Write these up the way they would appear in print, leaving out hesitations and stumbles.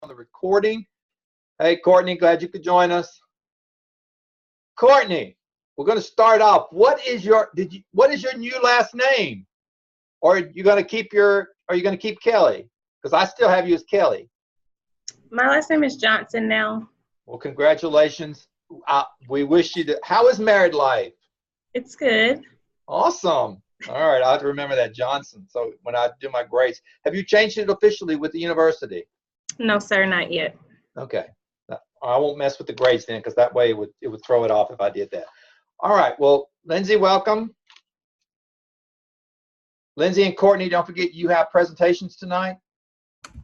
on the recording. Hey, Courtney, glad you could join us. Courtney, we're going to start off. What is your new last name? Or are you going to keep Kelly? Because I still have you as Kelly. My last name is Johnson now. Well, congratulations. We wish you how is married life? It's good. Awesome. All right, I'll have to remember that, Johnson. So when I do my grades, have you changed it officially with the university? No, sir, not yet. Okay. I won't mess with the grades then, because that way it would throw it off if I did that. All right. Well, Lindsay, welcome. Lindsay and Courtney, don't forget you have presentations tonight.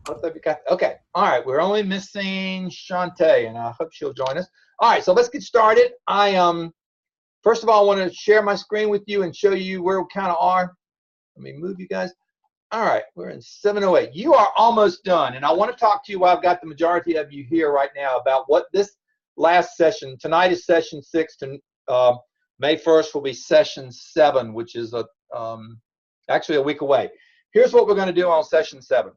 Okay. All right. We're only missing Shantae, and I hope she'll join us. All right. So let's get started. First of all, I want to share my screen with you and show you where we kind of are. Let me move you guys. All right. We're in 7:08. You are almost done, and I want to talk to you while I've got the majority of you here right now about what this last session. Tonight is session 6. May 1st will be session 7, which is actually a week away. Here's what we're going to do on session 7.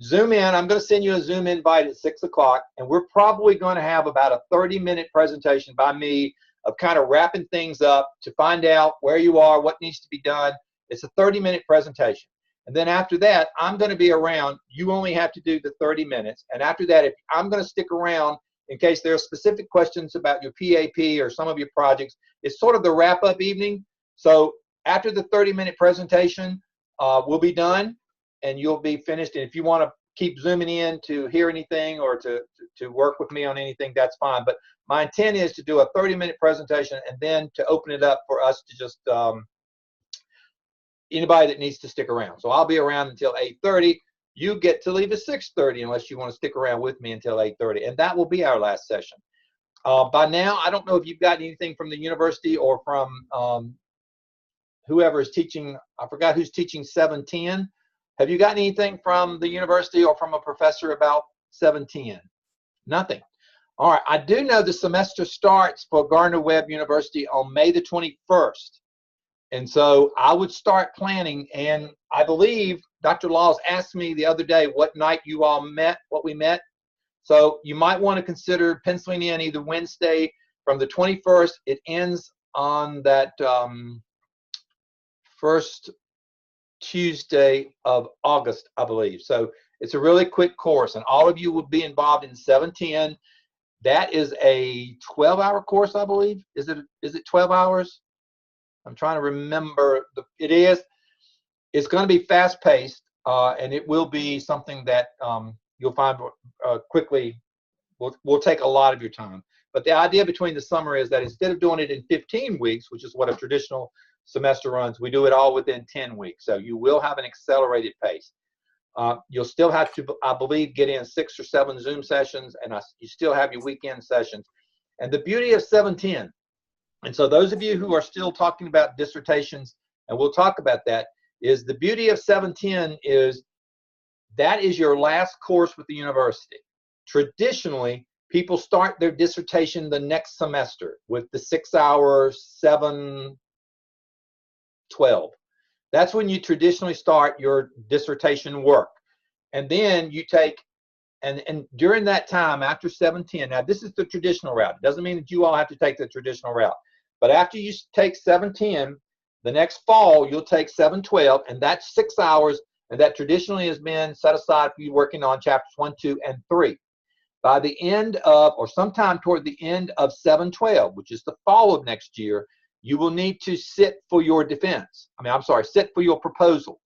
Zoom in. I'm going to send you a Zoom invite at 6 o'clock, and we're probably going to have about a 30-minute presentation by me of kind of wrapping things up to find out where you are, what needs to be done. It's a 30-minute presentation. And then after that, I'm going to be around. You only have to do the 30 minutes. And after that, I'm going to stick around in case there are specific questions about your PAP or some of your projects. It's sort of the wrap-up evening. So after the 30-minute presentation, we'll be done, and you'll be finished. And if you want to keep zooming in to hear anything or to work with me on anything, that's fine. But my intent is to do a 30-minute presentation and then to open it up for us to just anybody that needs to stick around. So I'll be around until 8:30. You get to leave at 6:30 unless you want to stick around with me until 8:30, and that will be our last session. By now, I don't know if you've got anything from the university or from whoever is teaching. I forgot who's teaching 710. Have you got anything from the university or from a professor about 710? Nothing. All right. I do know the semester starts for Gardner-Webb University on May the 21st. And so I would start planning, and I believe Dr. Laws asked me the other day what night you all met, what we met. So you might want to consider penciling in either Wednesday from the 21st. It ends on that first Tuesday of August, I believe. So it's a really quick course, and all of you will be involved in 710. That is a 12-hour course, I believe. Is it 12 hours? I'm trying to remember. It is. It's going to be fast-paced, and it will be something that you'll find quickly will take a lot of your time. But the idea between the summer is that instead of doing it in 15 weeks, which is what a traditional semester runs, we do it all within 10 weeks. So you will have an accelerated pace. You'll still have to, I believe, get in 6 or 7 Zoom sessions, and you still have your weekend sessions. And the beauty of 710, and so those of you who are still talking about dissertations, and we'll talk about that, is the beauty of 710 is that is your last course with the university. Traditionally, people start their dissertation the next semester with the 6-hour 712. That's when you traditionally start your dissertation work. And then you take, and during that time, after 710, now this is the traditional route. It doesn't mean that you all have to take the traditional route. But after you take 710, the next fall, you'll take 712, and that's 6 hours, and that traditionally has been set aside for you working on chapters 1, 2, and 3. By the end of, or sometime toward the end of 712, which is the fall of next year, you will need to sit for your defense. Sit for your proposal.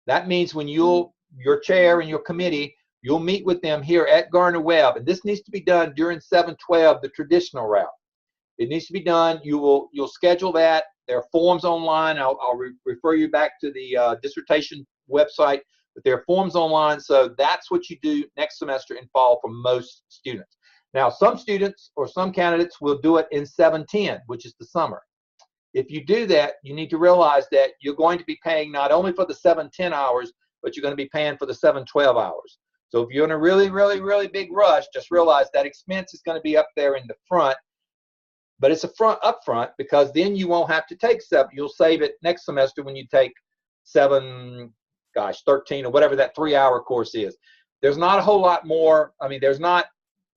That means when your chair and your committee, you'll meet with them here at Gardner-Webb, and this needs to be done during 712, the traditional route. It needs to be done. You'll schedule that. There are forms online. I'll refer you back to the dissertation website, but there are forms online. So that's what you do next semester in fall for most students. Now, some students or some candidates will do it in 710, which is the summer. If you do that, you need to realize that you're going to be paying not only for the 710 hours, but you're going to be paying for the 712 hours. So if you're in a really, really, really big rush, just realize that expense is going to be up there in the front. But it's up front because then you won't have to take 7. You'll save it next semester when you take 13 or whatever that 3-hour course is. there's not a whole lot more. I mean, there's not,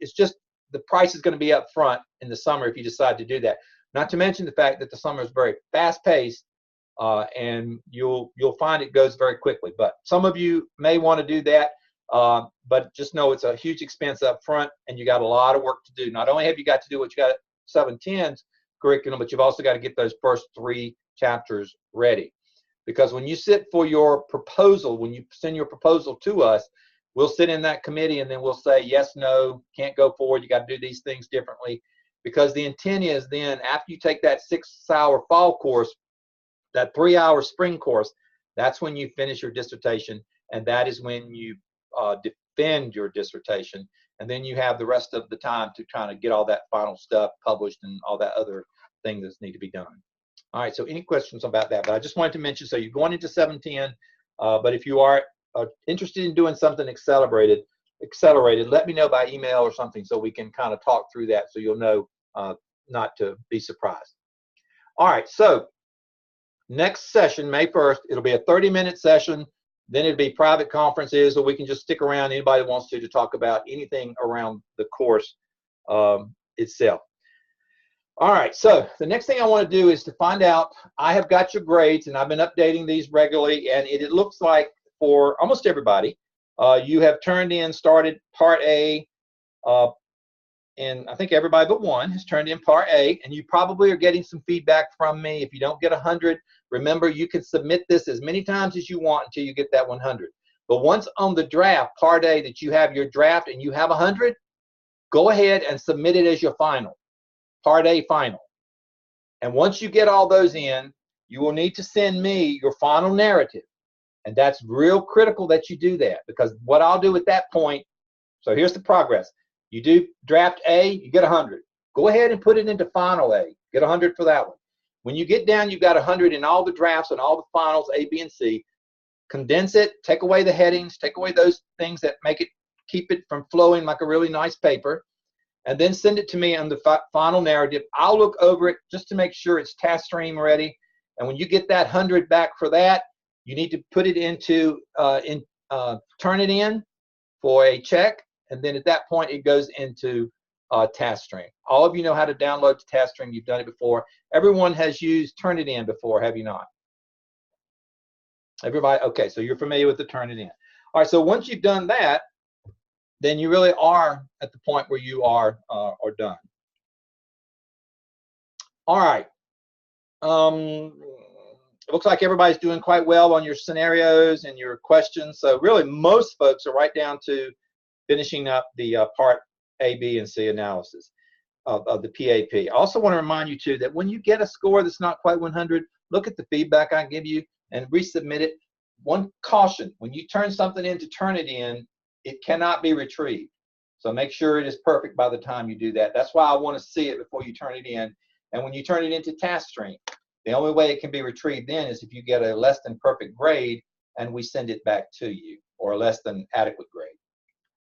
it's just the price is going to be up front in the summer if you decide to do that. Not to mention the fact that the summer is very fast paced, and you'll find it goes very quickly. But some of you may want to do that, but just know it's a huge expense up front, and you got a lot of work to do. Not only have you got to do what you got 710's curriculum, but you've also got to get those first 3 chapters ready. Because when you sit for your proposal, when you send your proposal to us, we'll sit in that committee and then we'll say, yes, no, can't go forward, you got to do these things differently. Because the intent is then, after you take that 6-hour fall course, that 3-hour spring course, that's when you finish your dissertation, and that is when you defend your dissertation. And then you have the rest of the time to kind of get all that final stuff published and all that other things that need to be done. All right, so any questions about that? But I just wanted to mention, so you're going into 710, but if you are interested in doing something accelerated, let me know by email or something so we can kind of talk through that so you'll know not to be surprised. All right, so next session, May 1st, it'll be a 30-minute session. Then it'll be private conferences, or we can just stick around, anybody that wants to talk about anything around the course itself. All right, so the next thing I want to do is to find out, I have got your grades, and I've been updating these regularly, and it looks like for almost everybody, you have started Part A, and I think everybody but one has turned in Part A, and you probably are getting some feedback from me. If you don't get 100, remember, you can submit this as many times as you want until you get that 100. But once on the draft, Part A, that you have your draft and you have 100, go ahead and submit it as your final, Part A final. And once you get all those in, you will need to send me your final narrative. And that's real critical that you do that, because what I'll do at that point, so here's the progress. You do draft A, you get 100. Go ahead and put it into final A. Get 100 for that one. When you get down, you've got 100 in all the drafts and all the finals, A, B, and C. Condense it, take away the headings, take away those things that keep it from flowing like a really nice paper, and then send it to me on the final narrative. I'll look over it just to make sure it's task stream ready. And when you get that 100 back for that, you need to put it into, turn it in for a check, and then at that point it goes into TaskStream. All of you know how to download to TaskStream. You've done it before. Everyone has used Turnitin before, have you not? Everybody? Okay, so you're familiar with the Turnitin. All right, so once you've done that, then you really are at the point where you are done. All right. It looks like everybody's doing quite well on your scenarios and your questions. So really, most folks are right down to finishing up the Part A, B, and C analysis of the PAP. I also want to remind you, too, that when you get a score that's not quite 100, look at the feedback I give you and resubmit it. One caution, when you turn something in to Turnitin, it cannot be retrieved. So make sure it is perfect by the time you do that. That's why I want to see it before you turn it in. And when you turn it into TaskStream, the only way it can be retrieved then is if you get a less than perfect grade and we send it back to you, or a less than adequate grade.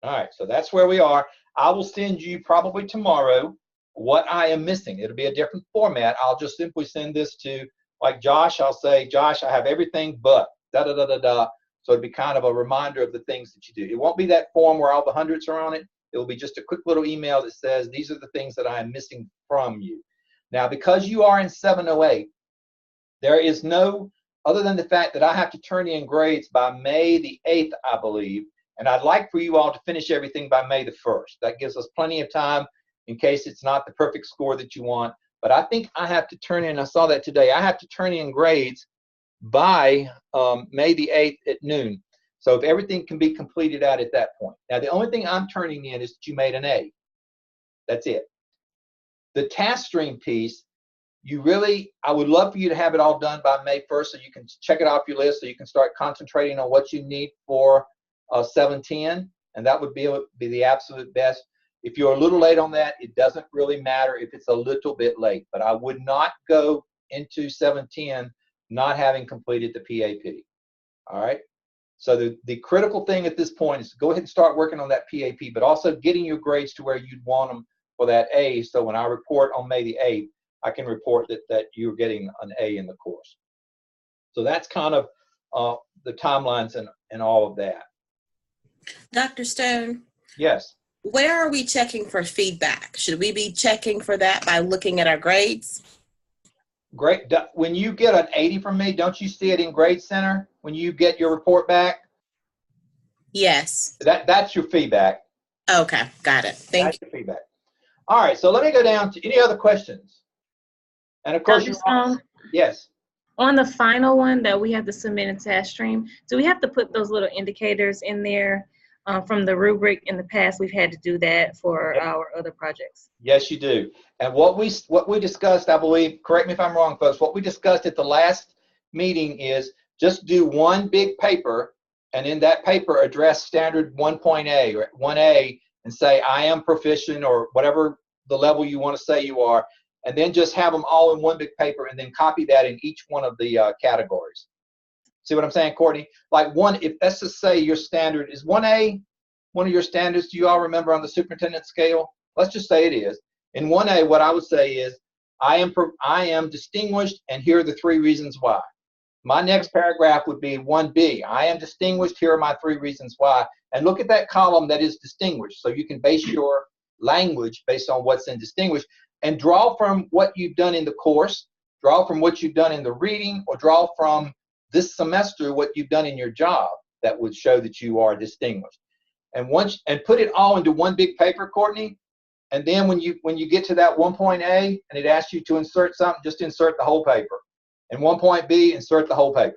All right, so that's where we are. I will send you probably tomorrow what I am missing. It'll be a different format. I'll just simply send this to, like Josh, I'll say, Josh, I have everything but da-da-da-da-da. So it'll be kind of a reminder of the things that you do. It won't be that form where all the hundreds are on it. It will be just a quick little email that says, these are the things that I am missing from you. Now, because you are in 708, there is no, other than the fact that I have to turn in grades by May the 8th, I believe, and I'd like for you all to finish everything by May the 1st. That gives us plenty of time in case it's not the perfect score that you want. But I think I have to turn in, I saw that today, I have to turn in grades by May the 8th at noon. So if everything can be completed out at that point. Now, the only thing I'm turning in is that you made an A. That's it. The TaskStream piece, I would love for you to have it all done by May 1st so you can check it off your list, so you can start concentrating on what you need for 710, and that would be the absolute best. If you're a little late on that, it doesn't really matter if it's a little bit late, but I would not go into 710 not having completed the PAP. All right? So the critical thing at this point is to go ahead and start working on that PAP, but also getting your grades to where you'd want them for that A, so when I report on May the 8th, I can report that you're getting an A in the course. So that's kind of the timelines and all of that. Dr. Stone, Yes. where are we checking for feedback? Should we be checking for that by looking at our grades? Great. When you get an 80 from me, don't you see it in Grade Center when you get your report back? Yes. That's your feedback. Okay, got it. Thank you. That's your feedback. All right, so let me go down to any other questions. And of course, Dr. Stone, yes. on the final one that we have to submit in task stream, do we have to put those little indicators in there from the rubric? In the past, we've had to do that for our other projects. Yes, you do. And what we discussed, I believe, correct me if I'm wrong, folks, what we discussed at the last meeting is just do one big paper, and in that paper address standard 1.A or 1A and say, I am proficient, or whatever the level you want to say you are, and then just have them all in one big paper and then copy that in each one of the categories. See what I'm saying, Courtney? Like if let's just say your standard is 1A, one of your standards, do you all remember on the superintendent scale? Let's just say it is. In 1A, what I would say is, I am distinguished, and here are the 3 reasons why. My next paragraph would be 1B. I am distinguished, here are my 3 reasons why. And look at that column that is distinguished. So you can base your language based on what's in distinguished, and draw from what you've done in the course, draw from what you've done in the reading, or draw from this semester what you've done in your job that would show that you are distinguished. And put it all into one big paper, Courtney. And then when you get to that 1.A and it asks you to insert something, just insert the whole paper. And 1.B, insert the whole paper.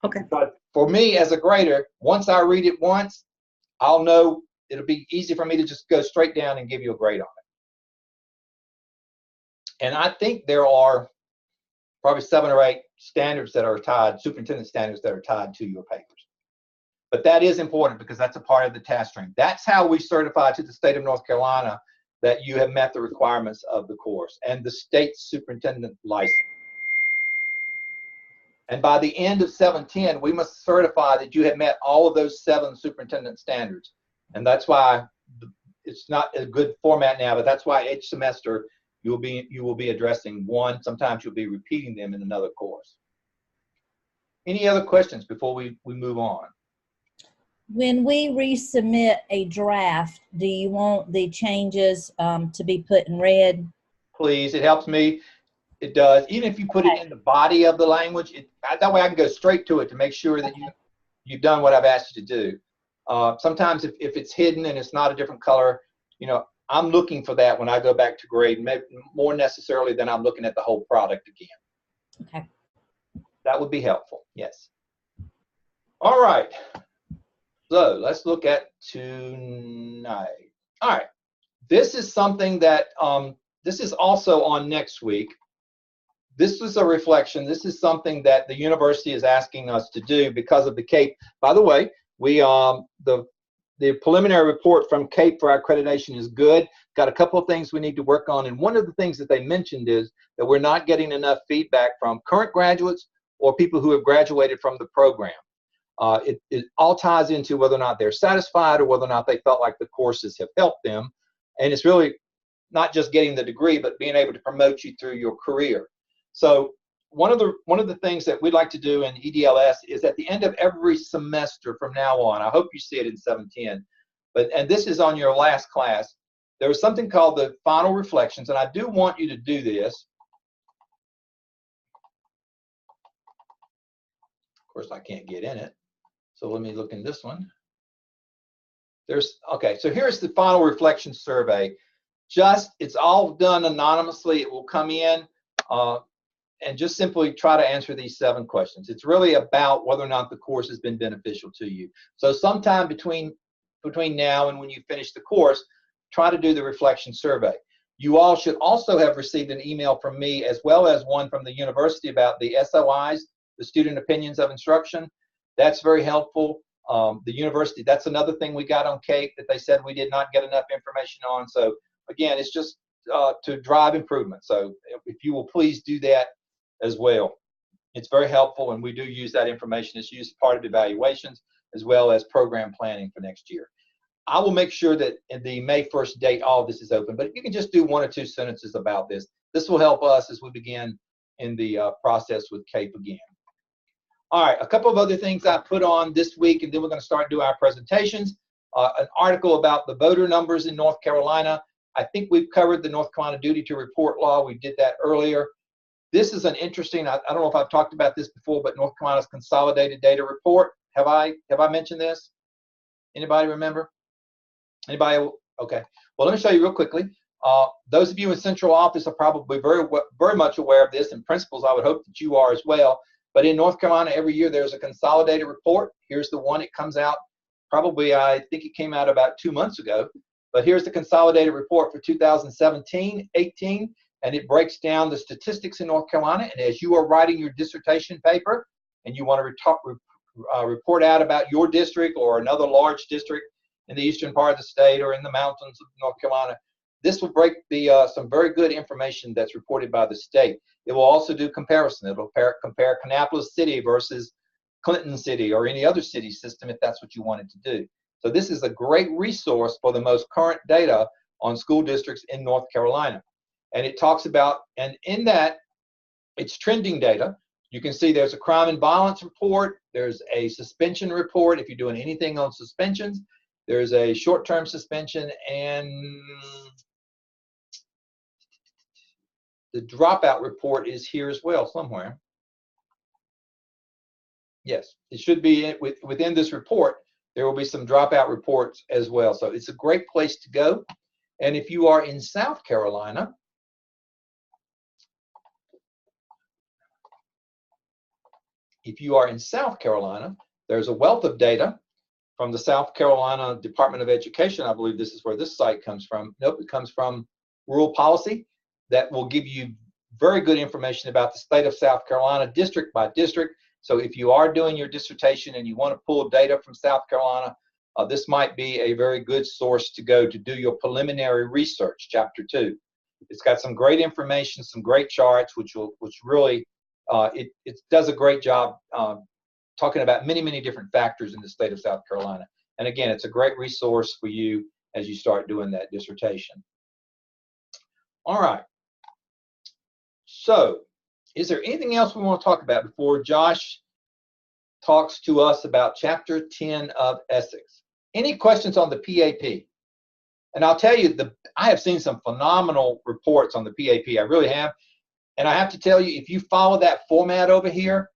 Okay. But for me as a grader, once I read it once, I'll know it'll be easy for me to just go straight down and give you a grade on it. And I think there are probably 7 or 8 standards that are tied, superintendent standards that are tied to your papers. But that is important because that's a part of the task stream. That's how we certify to the state of North Carolina that you have met the requirements of the course and the state superintendent license. And by the end of 710, we must certify that you have met all of those 7 superintendent standards. And that's why it's not a good format now, but that's why each semester you will be addressing one. Sometimes you'll be repeating them in another course. Any other questions before we move on? When we resubmit a draft, do you want the changes to be put in red? Please, it helps me. It does. Even if you put it in the body of the language, that way I can go straight to it to make sure that you've done what I've asked you to do. Sometimes if it's hidden and it's not a different color, I'm looking for that when I go back to grade, maybe more necessarily than I'm looking at the whole product again. Okay. That would be helpful, yes. All right. So let's look at tonight. All right. This is something that, this is also on next week. This is a reflection. This is something that the university is asking us to do because of the CAPE. By the way, the preliminary report from CAPE for our accreditation is good. Got a couple of things we need to work on. And one of the things that they mentioned is that we're not getting enough feedback from current graduates or people who have graduated from the program. It all ties into whether or not they're satisfied or whether or not they felt like the courses have helped them. And it's really not just getting the degree, but being able to promote you through your career. So one of the things that we'd like to do in EDLS is at the end of every semester from now on, I hope you see it in 710, and this is on your last class, there is something called the final reflections, and I do want you to do this. Of course, I can't get in it. So let me look in this one. Okay, so here's the final reflection survey. It's all done anonymously. It will come in and just simply try to answer these 7 questions. It's really about whether or not the course has been beneficial to you. So sometime between now and when you finish the course, try to do the reflection survey. You all should also have received an email from me as well as one from the university about the SOIs, the Student Opinions of Instruction. That's very helpful. The university, that's another thing we got on CAPE that they said we did not get enough information on. So again, it's just to drive improvement. So if you will please do that as well. It's very helpful, and we do use that information. It's used as part of evaluations as well as program planning for next year. I will make sure that in the May 1st date, all of this is open, but if you can just do 1 or 2 sentences about this, this will help us as we begin in the process with CAPE again. All right, a couple of other things I put on this week, and then we're going to start doing our presentations. an article about the voter numbers in North Carolina. I think we've covered the North Carolina duty to report law. We did that earlier. This is an interesting, I don't know if I've talked about this before, but North Carolina's consolidated data report. Have I mentioned this? Anybody remember? Anybody? Okay. Well, let me show you real quickly. Those of you in central office are probably very much aware of this, and principals, I would hope that you are as well. But in North Carolina, every year there's a consolidated report. Here's the one. It comes out probably, I think it came out about 2 months ago. But here's the consolidated report for 2017-18, and it breaks down the statistics in North Carolina. And as you are writing your dissertation paper and you want to report out about your district or another large district in the eastern part of the state or in the mountains of North Carolina, this will break some very good information that's reported by the state. It will also do comparison. It will compare Kannapolis City versus Clinton City or any other city system if that's what you wanted to do. So this is a great resource for the most current data on school districts in North Carolina. And it talks about, and in that, it's trending data. You can see there's a crime and violence report. There's a suspension report if you're doing anything on suspensions. There's a short-term suspension, and the dropout report is here as well somewhere. Yes, it should be within this report. There will be some dropout reports as well. So it's a great place to go. And if you are in South Carolina, there's a wealth of data from the South Carolina Department of Education. I believe this is where this site comes from. Nope, it comes from Rural Policy. That will give you very good information about the state of South Carolina, district by district. So if you are doing your dissertation and you want to pull data from South Carolina, this might be a very good source to go to do your preliminary research, Chapter 2. It's got some great information, some great charts, which really, it does a great job talking about many, many different factors in the state of South Carolina. And again, it's a great resource for you as you start doing that dissertation. All right. So, is there anything else we want to talk about before Josh talks to us about Chapter 10 of Essex? Any questions on the PAP? And I'll tell you, I have seen some phenomenal reports on the PAP. I really have. And I have to tell you, if you follow that format over here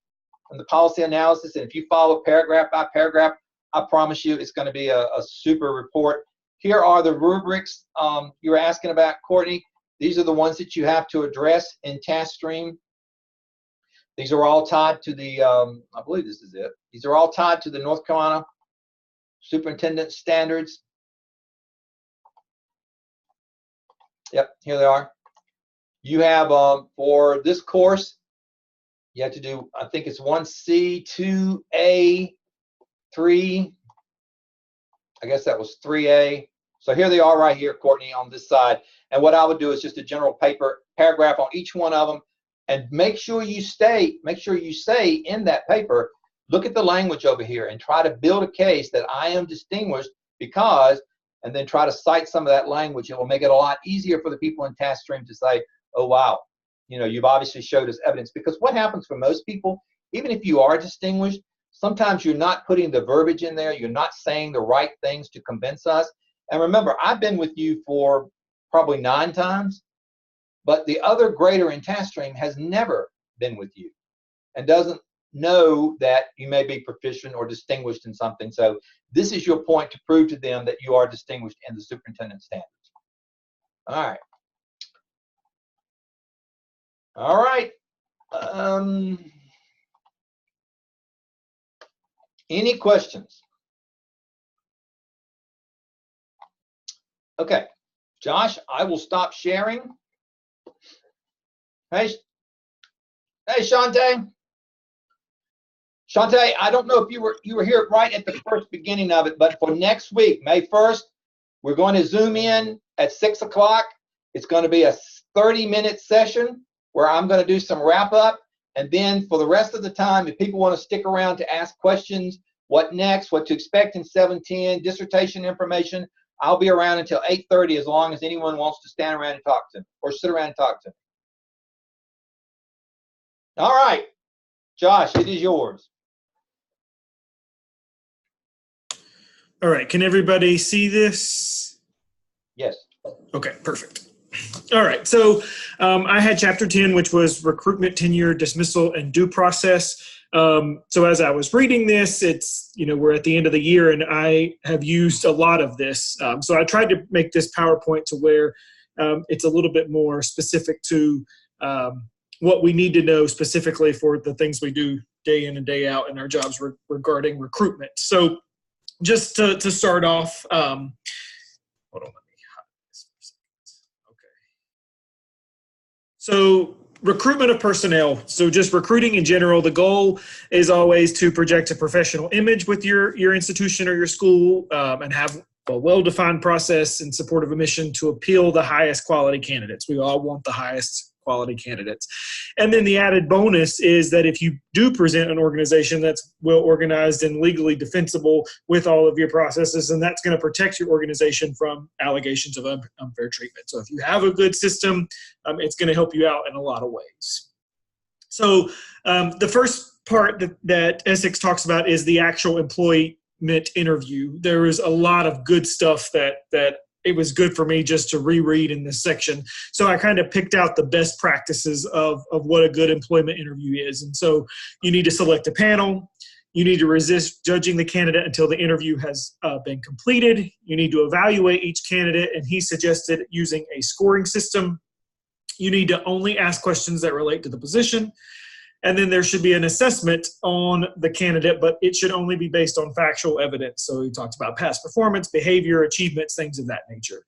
in the policy analysis, and if you follow paragraph by paragraph, I promise you it's going to be a super report. Here are the rubrics you were asking about, Courtney. These are the ones that you have to address in TaskStream. These are all tied to the, I believe this is it. These are all tied to the North Carolina Superintendent Standards. Yep, here they are. You have, for this course, you have to do, I think it's 1C, 2A, 3. I guess that was 3A. So here they are right here, Courtney, on this side. And what I would do is just a general paragraph on each one of them, and make sure you say in that paper, look at the language over here and try to build a case that I am distinguished because, and then try to cite some of that language. It will make it a lot easier for the people in TaskStream to say, oh, wow, you know, you've obviously showed us evidence. Because what happens for most people, even if you are distinguished, sometimes you're not putting the verbiage in there. You're not saying the right things to convince us. And remember, I've been with you for probably 9 times, but the other grader in TaskStream has never been with you and doesn't know that you may be proficient or distinguished in something. So this is your point to prove to them that you are distinguished in the superintendent standards. All right. All right. Any questions? Okay, Josh, I will stop sharing. Hey, Shante. Shante, I don't know if you were here right at the first beginning of it, but for next week, May 1st, we're going to Zoom in at 6 o'clock. It's going to be a 30-minute session where I'm going to do some wrap up. And then for the rest of the time, if people want to stick around to ask questions, what next, what to expect in 710, dissertation information, I'll be around until 8:30 as long as anyone wants to stand around and talk to me or sit around and talk to me. All right, Josh, it is yours. All right, can everybody see this? Yes. Okay, perfect. All right, so I had chapter 10, which was recruitment, tenure, dismissal, and due process. So as I was reading this, it's, we're at the end of the year and I have used a lot of this. So I tried to make this PowerPoint to where it's a little bit more specific to what we need to know specifically for the things we do day in and day out in our jobs regarding recruitment. So just to start off, hold on, let me hide this for a second. Okay. So recruitment of personnel. So just recruiting in general, the goal is always to project a professional image with your institution or your school and have a well-defined process in support of a mission to appeal the highest quality candidates. We all want the highest quality candidates. And then the added bonus is that if you do present an organization that's well organized and legally defensible with all of your processes, and that's going to protect your organization from allegations of unfair treatment. So if you have a good system, it's going to help you out in a lot of ways. So the first part that Essex talks about is the actual employment interview. There is a lot of good stuff that it was good for me just to reread in this section. So I kind of picked out the best practices of what a good employment interview is. And so you need to select a panel. You need to resist judging the candidate until the interview has been completed. You need to evaluate each candidate, and he suggested using a scoring system. You need to only ask questions that relate to the position. And then there should be an assessment on the candidate, but it should only be based on factual evidence. So he talks about past performance, behavior, achievements, things of that nature.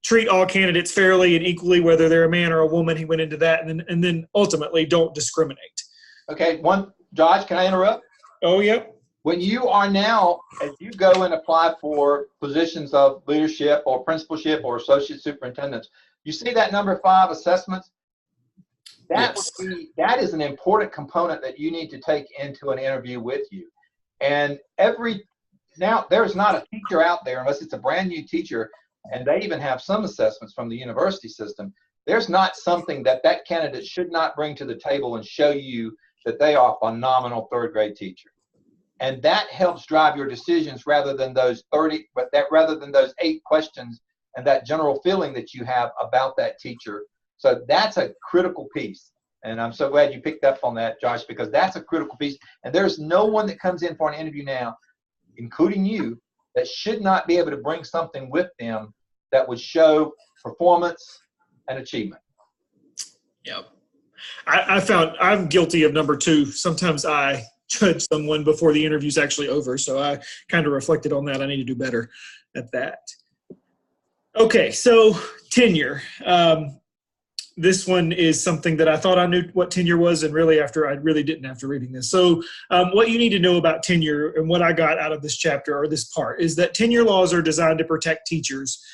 Treat all candidates fairly and equally, whether they're a man or a woman. He went into that. And then ultimately, don't discriminate. Okay, Josh, can I interrupt? Oh, yep. When you are now, as you go and apply for positions of leadership or principalship or associate superintendents, you see that number 5, assessments? That is an important component that you need to take into an interview with you. And now there's not a teacher out there, unless it's a brand new teacher, and they even have some assessments from the university system. There's not something that candidate should not bring to the table and show you that they are a phenomenal 3rd grade teacher. And that helps drive your decisions rather than those 8 questions and that general feeling that you have about that teacher. So that's a critical piece. And I'm so glad you picked up on that, Josh, because that's a critical piece. And there's no one that comes in for an interview now, including you, that should not be able to bring something with them that would show performance and achievement. Yep. I found I'm guilty of number 2. Sometimes I judge someone before the interview's actually over. So I kind of reflected on that. I need to do better at that. Okay, so tenure. This one is something that I thought I knew what tenure was, and really didn't after reading this. So what you need to know about tenure and what I got out of this chapter or this part is that tenure laws are designed to protect teachers.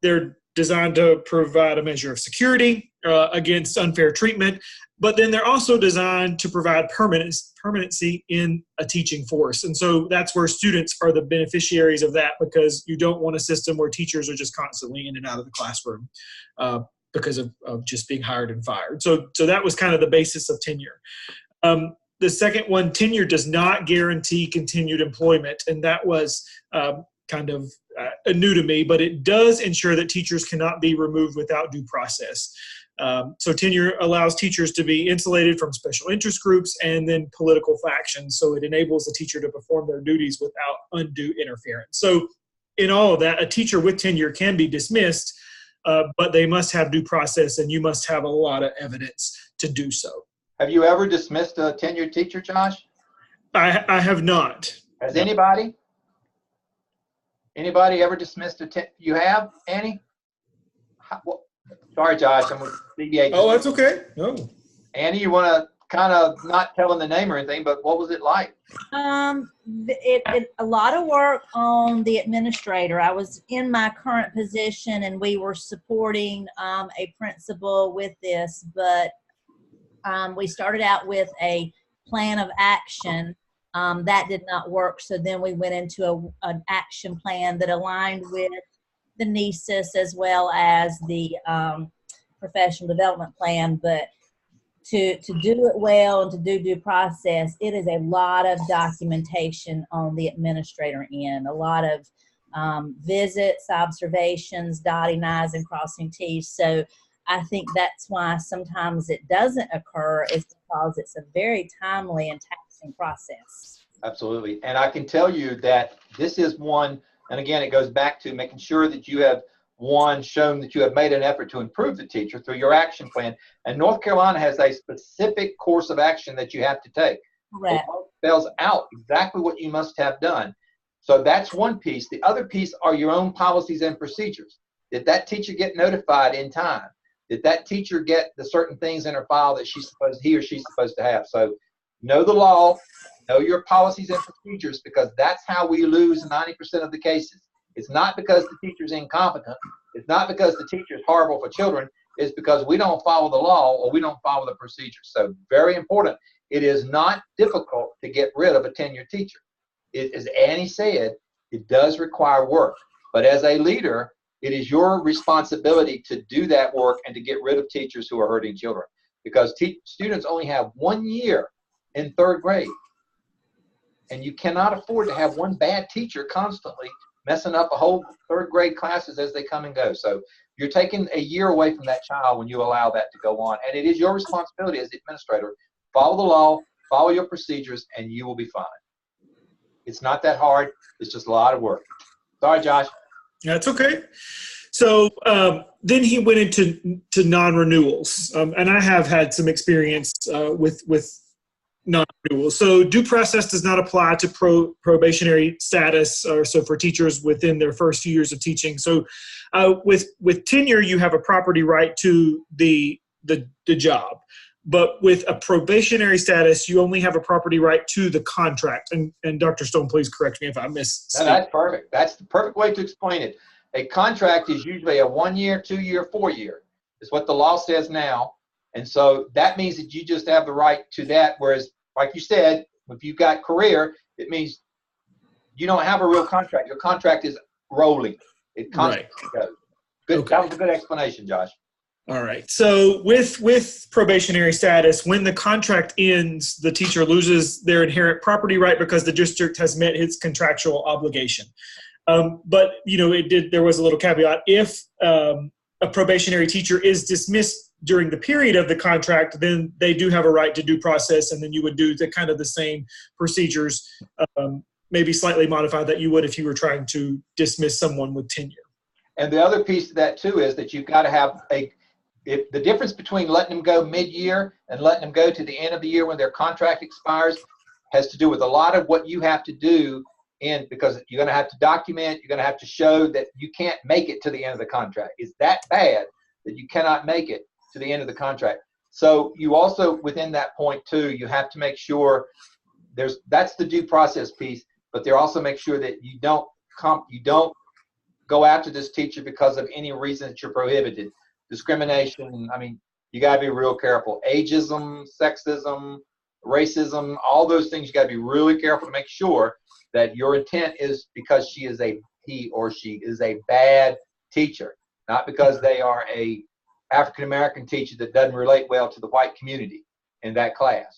They're designed to provide a measure of security against unfair treatment, but then they're also designed to provide permanency in a teaching force. And so that's where students are the beneficiaries of that, because you don't want a system where teachers are just constantly in and out of the classroom because of just being hired and fired. So that was kind of the basis of tenure. The second one, tenure does not guarantee continued employment. And that was kind of new to me, but it does ensure that teachers cannot be removed without due process. So tenure allows teachers to be insulated from special interest groups and then political factions. So it enables the teacher to perform their duties without undue interference. So in all of that, a teacher with tenure can be dismissed, but they must have due process, and you must have a lot of evidence to do so. Have you ever dismissed a tenured teacher, Josh? I have not. Has anybody? Anybody ever dismissed you have, Annie? Sorry, Josh, I'm going to deviate. Oh, that's okay. No. Annie, you want to kind of not telling the name or anything, but what was it like? It a lot of work on the administrator. I was in my current position, and we were supporting a principal with this, but we started out with a plan of action. That did not work, so then we went into an action plan that aligned with the NESIS as well as the professional development plan. But to do it well and to do due process, it is a lot of documentation on the administrator end, a lot of visits, observations, dotting I's and crossing T's. So I think that's why sometimes it doesn't occur, is because it's a very timely and taxing process. Absolutely. And I can tell you that this is one, and again, it goes back to making sure that you have, one, shown that you have made an effort to improve the teacher through your action plan. And North Carolina has a specific course of action that you have to take. Correct. It spells out exactly what you must have done. So that's one piece. The other piece are your own policies and procedures. Did that teacher get notified in time? Did that teacher get the certain things in her file that he or she's supposed to have? So know the law, know your policies and procedures, because that's how we lose 90% of the cases. It's not because the teacher's incompetent. It's not because the teacher's horrible for children. It's because we don't follow the law or we don't follow the procedures. So very important. It is not difficult to get rid of a tenured teacher. As Annie said, it does require work. But as a leader, it is your responsibility to do that work and to get rid of teachers who are hurting children. Because students only have 1 year in third grade. And you cannot afford to have one bad teacher constantly messing up a whole third grade classes as they come and go. So you're taking a year away from that child when you allow that to go on. And it is your responsibility as the administrator. Follow the law, follow your procedures, and you will be fine. It's not that hard. It's just a lot of work. Sorry, Josh. That's okay. So then he went into non-renewals. And I have had some experience with non-renewals. So due process does not apply to probationary status, or so for teachers within their first few years of teaching. So with tenure, you have a property right to the job. But with a probationary status, you only have a property right to the contract. And Dr. Stone, please correct me if I missed. No, that's perfect. That's the perfect way to explain it. A contract is usually a 1 year, 2 year, 4 year. Is what the law says now. And so that means that you just have the right to that. Whereas, like you said, if you've got career, it means you don't have a real contract. Your contract is rolling. It constantly goes. Good. Okay. That was a good explanation, Josh. All right. So with probationary status, when the contract ends, the teacher loses their inherent property right because the district has met its contractual obligation. But there was a little caveat. If a probationary teacher is dismissed during the period of the contract, then they do have a right to due process, and then you would do the same procedures, maybe slightly modified, that you would if you were trying to dismiss someone with tenure. And the other piece of that too is that you've got to have the difference between letting them go mid-year and letting them go to the end of the year when their contract expires has to do with a lot of what you have to do, because you're going to have to document, you're going to have to show that you can't make it to the end of the contract. It's that bad that you cannot make it to the end of the contract. So you also, within that point too, you have to make sure that's the due process piece, but they also make sure that you don't go after this teacher because of any reason that you're prohibited. Discrimination, you got to be real careful. Ageism, sexism, racism, all those things, you got to be really careful to make sure that your intent is because he or she is a bad teacher, not because they are a African-American teacher that doesn't relate well to the white community in that class,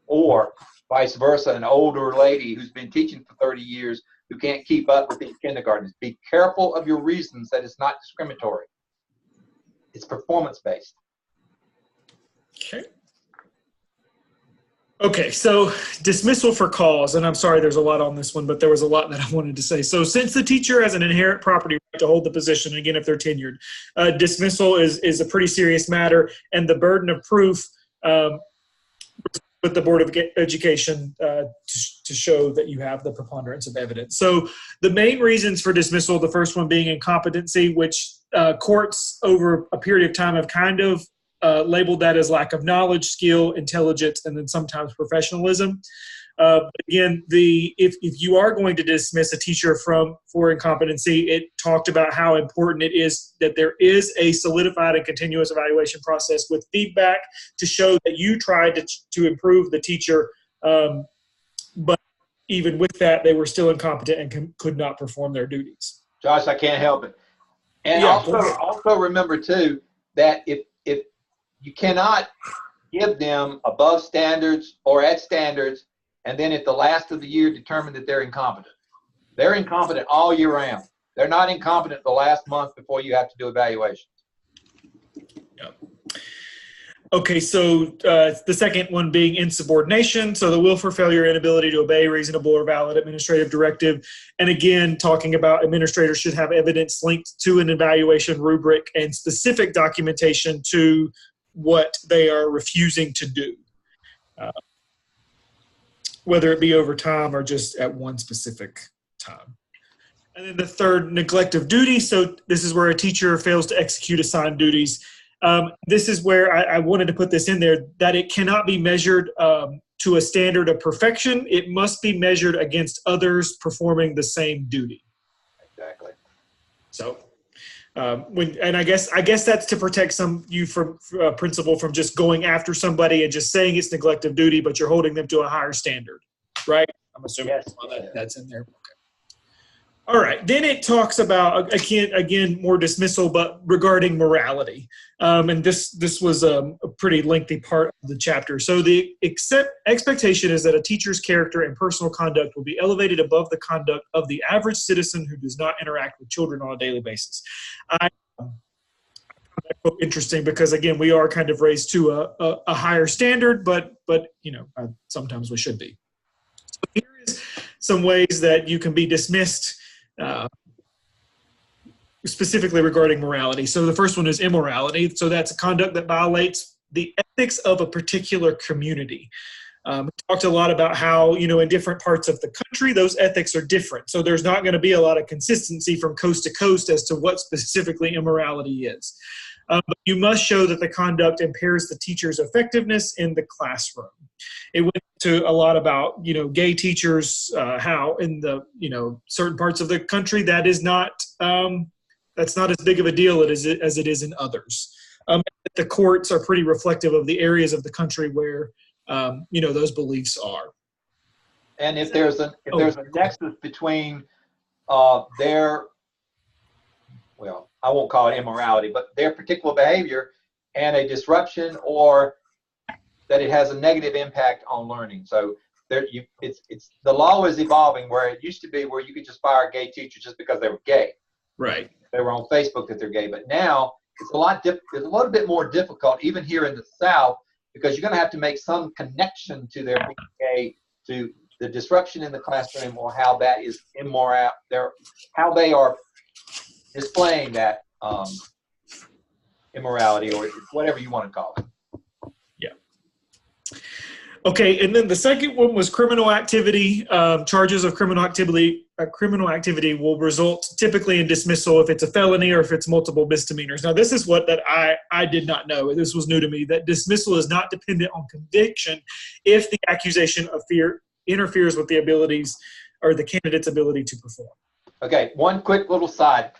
or vice versa, an older lady who's been teaching for 30 years who can't keep up with these kindergartners. Be careful of your reasons that it's not discriminatory. It's performance-based. Okay, so dismissal for cause, and I'm sorry there's a lot on this one, but there was a lot that I wanted to say. So since the teacher has an inherent property right to hold the position, again, if they're tenured, dismissal is a pretty serious matter, and the burden of proof with the Board of Education to show that you have the preponderance of evidence. So the main reasons for dismissal, the first one being incompetency, which courts over a period of time have kind of labeled that as lack of knowledge, skill, intelligence, and then sometimes professionalism. Again, if you are going to dismiss a teacher for incompetency, it talked about how important it is that there is a solidified and continuous evaluation process with feedback to show that you tried to improve the teacher, but even with that, they were still incompetent and could not perform their duties. Josh, I can't help it. And also remember too that if you cannot give them above standards or at standards, and then at the last of the year determine that they're incompetent. They're incompetent all year round. They're not incompetent the last month before you have to do evaluations. Okay, so the second one being insubordination. So the willful failure, inability to obey reasonable or valid administrative directive. And again, talking about administrators should have evidence linked to an evaluation rubric and specific documentation to what they are refusing to do, whether it be over time or just at one specific time. And then the third, neglect of duty. So this is where a teacher fails to execute assigned duties. This is where I wanted to put this in there, that it cannot be measured to a standard of perfection. It must be measured against others performing the same duty. Exactly. So, I guess that's to protect you from principal from just going after somebody and just saying it's neglect of duty, but you're holding them to a higher standard, right? I'm assuming that's in there. Okay. All right. Then it talks about, again, more dismissal, but regarding morality. And this was a pretty lengthy part of the chapter. So the expectation is that a teacher's character and personal conduct will be elevated above the conduct of the average citizen who does not interact with children on a daily basis. I find that interesting because, again, we are kind of raised to a higher standard, but sometimes we should be. So here is some ways that you can be dismissed specifically regarding morality. So the first one is immorality. So that's a conduct that violates the ethics of a particular community. We talked a lot about how, in different parts of the country, those ethics are different. So there's not going to be a lot of consistency from coast to coast as to what specifically immorality is. But you must show that the conduct impairs the teacher's effectiveness in the classroom. It went to a lot about, gay teachers, how in the, certain parts of the country that is not, that's not as big of a deal as it is in others. The courts are pretty reflective of the areas of the country where, those beliefs are. And if there's a nexus between their, well, I won't call it immorality, but their particular behavior and a disruption, or that it has a negative impact on learning. So it's the law is evolving, where it used to be where you could just fire a gay teacher just because they were gay. Right. They were on Facebook that they're gay, but now it's a little bit more difficult, even here in the South, because you're going to have to make some connection to their being gay, to the disruption in the classroom, or how that is immoral, how they are displaying that immorality, or whatever you want to call it. Okay, and then the second one was criminal activity. Charges of criminal activity will result typically in dismissal if it's a felony or if it's multiple misdemeanors. Now, this is what that I did not know. This was new to me, that dismissal is not dependent on conviction if the accusation of fear interferes with the abilities or the candidate's ability to perform. Okay, one quick little side.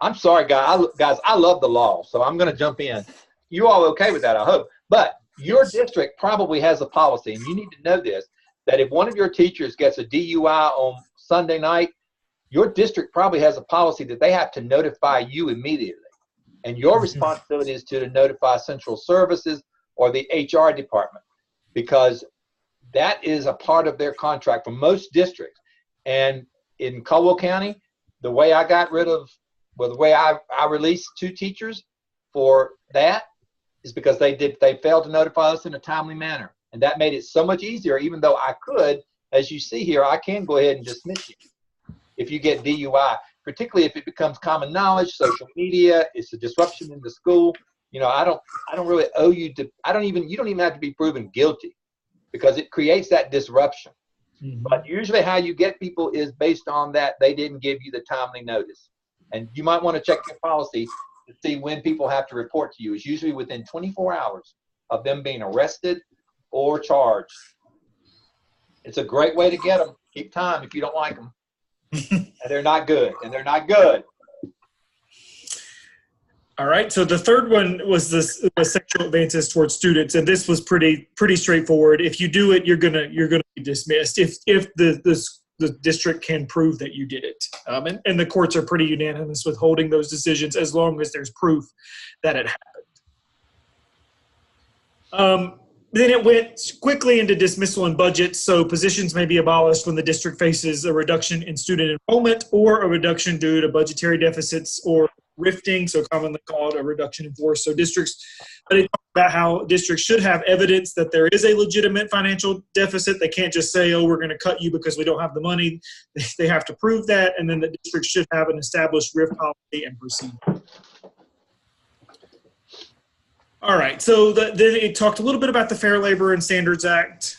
I'm sorry, guys. I love the law, so I'm going to jump in. You all okay with that, I hope. But your district probably has a policy, and you need to know this, that if one of your teachers gets a DUI on Sunday night, your district probably has a policy that they have to notify you immediately. And your responsibility is to notify central services or the HR department, because that is a part of their contract for most districts. And in Caldwell County, the way I released 2 teachers for that is because they failed to notify us in a timely manner. And that made it so much easier, even though I could, as you see here, I can go ahead and dismiss you if you get DUI, particularly if it becomes common knowledge, social media, it's a disruption in the school. I don't really owe you to, you don't even have to be proven guilty, because it creates that disruption. Mm-hmm. But usually how you get people is based on that they didn't give you the timely notice. And you might want to check your policy to see when people have to report to you. It's usually within 24 hours of them being arrested or charged. It's a great way to get them. Keep time if you don't like them. And they're not good. All right. So the third one was the sexual advances towards students, and this was pretty straightforward. If you do it, you're gonna be dismissed. If the district can prove that you did it, and the courts are pretty unanimous with holding those decisions as long as there's proof that it happened. Then it went quickly into dismissal and budget. So positions may be abolished when the district faces a reduction in student enrollment or a reduction due to budgetary deficits or rifting, so commonly called a reduction in force. So districts, but it talks about how districts should have evidence that there is a legitimate financial deficit. They can't just say, oh, we're going to cut you because we don't have the money. They have to prove that, and then the district should have an established RIF policy and procedure. All right, so then it talked a little bit about the Fair Labor and Standards Act.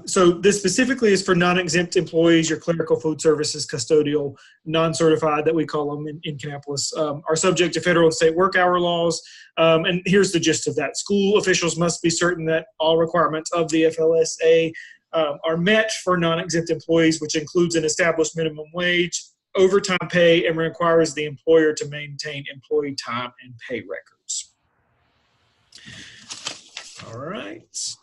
So this specifically is for non-exempt employees, your clerical, food services, custodial, non-certified that we call them in Kannapolis, are subject to federal and state work hour laws. And here's the gist of that. School officials must be certain that all requirements of the FLSA are met for non-exempt employees, which includes an established minimum wage, overtime pay, and requires the employer to maintain employee time and pay records. All right.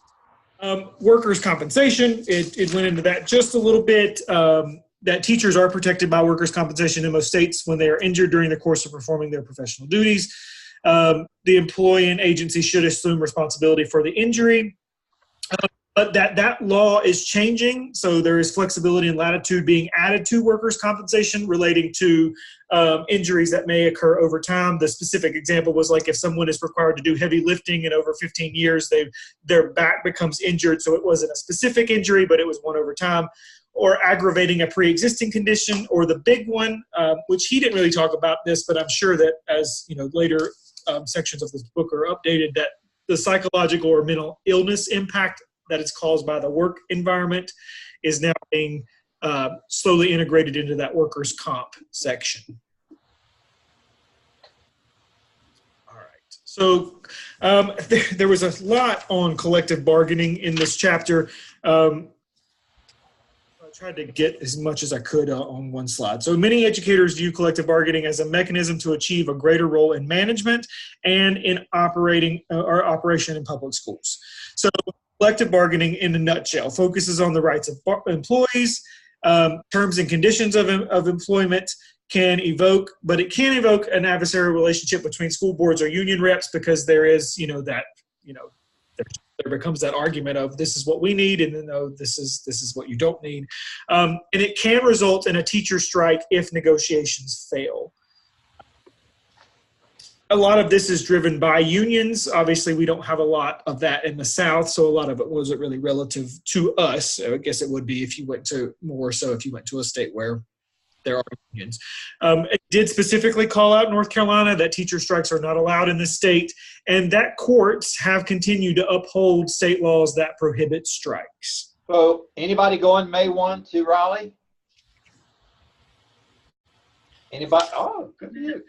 Workers' compensation, it went into that just a little bit. That teachers are protected by workers' compensation in most states when they are injured during the course of performing their professional duties. The employee and agency should assume responsibility for the injury. But that law is changing, so there is flexibility and latitude being added to workers' compensation relating to injuries that may occur over time. The specific example was like if someone is required to do heavy lifting and over 15 years, their back becomes injured, so it wasn't a specific injury, but it was one over time, or aggravating a pre-existing condition, or the big one, which he didn't really talk about this, but I'm sure that as later sections of this book are updated, that the psychological or mental illness impact that is caused by the work environment is now being slowly integrated into that workers' comp section. All right. So there was a lot on collective bargaining in this chapter. I tried to get as much as I could on one slide. So many educators view collective bargaining as a mechanism to achieve a greater role in management and in operation in public schools. So collective bargaining, in a nutshell, focuses on the rights of employees, terms and conditions of employment can evoke, but it can evoke an adversarial relationship between school boards or union reps because there is, there becomes that argument of this is what we need, and then no, this is what you don't need, and it can result in a teacher strike if negotiations fail. A lot of this is driven by unions. Obviously, we don't have a lot of that in the South, so a lot of it wasn't really relative to us. So I guess it would be if you went to a state where there are unions. It did specifically call out North Carolina that teacher strikes are not allowed in this state, and that courts have continued to uphold state laws that prohibit strikes. So anybody going May 1 to Raleigh? Anybody? Oh, good to you.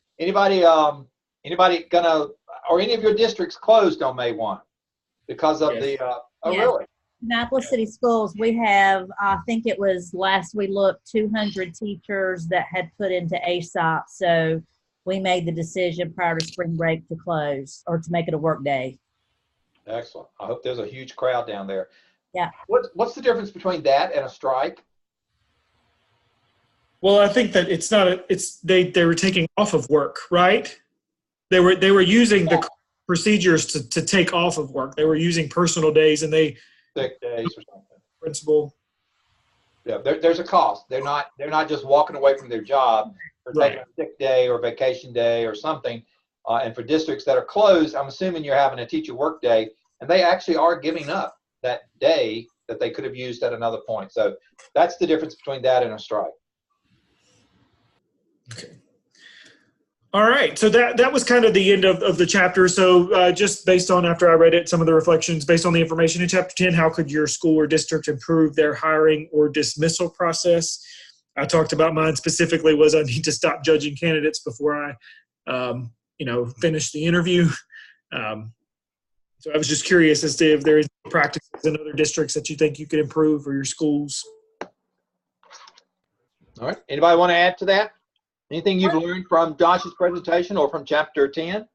Anybody gonna, or any of your districts closed on May 1 because of the, oh, Yeah. really? Annapolis City Schools, we have, I think it was last we looked, 200 teachers that had put into ASOP. So we made the decision prior to spring break to close or to make it a work day. Excellent. I hope there's a huge crowd down there. Yeah. What's the difference between that and a strike? Well, I think that it's not they were taking off of work, right? They were using the procedures to take off of work. They were using personal days, and they Sick days or something. Principal. Yeah, there's a cost. They're not just walking away from their job or taking a sick day or vacation day or something. And for districts that are closed, I'm assuming you're having a teacher work day, and they actually are giving up that day that they could have used at another point. So that's the difference between that and a strike. Okay. All right, so that was kind of the end of the chapter. So just based on, after I read it, some of the reflections, based on the information in Chapter 10, how could your school or district improve their hiring or dismissal process? I talked about mine specifically was I need to stop judging candidates before I, finish the interview. So I was just curious as to if there is practices in other districts that you think you could improve for your schools. All right, anybody want to add to that? Anything you've learned from Josh's presentation or from Chapter 10?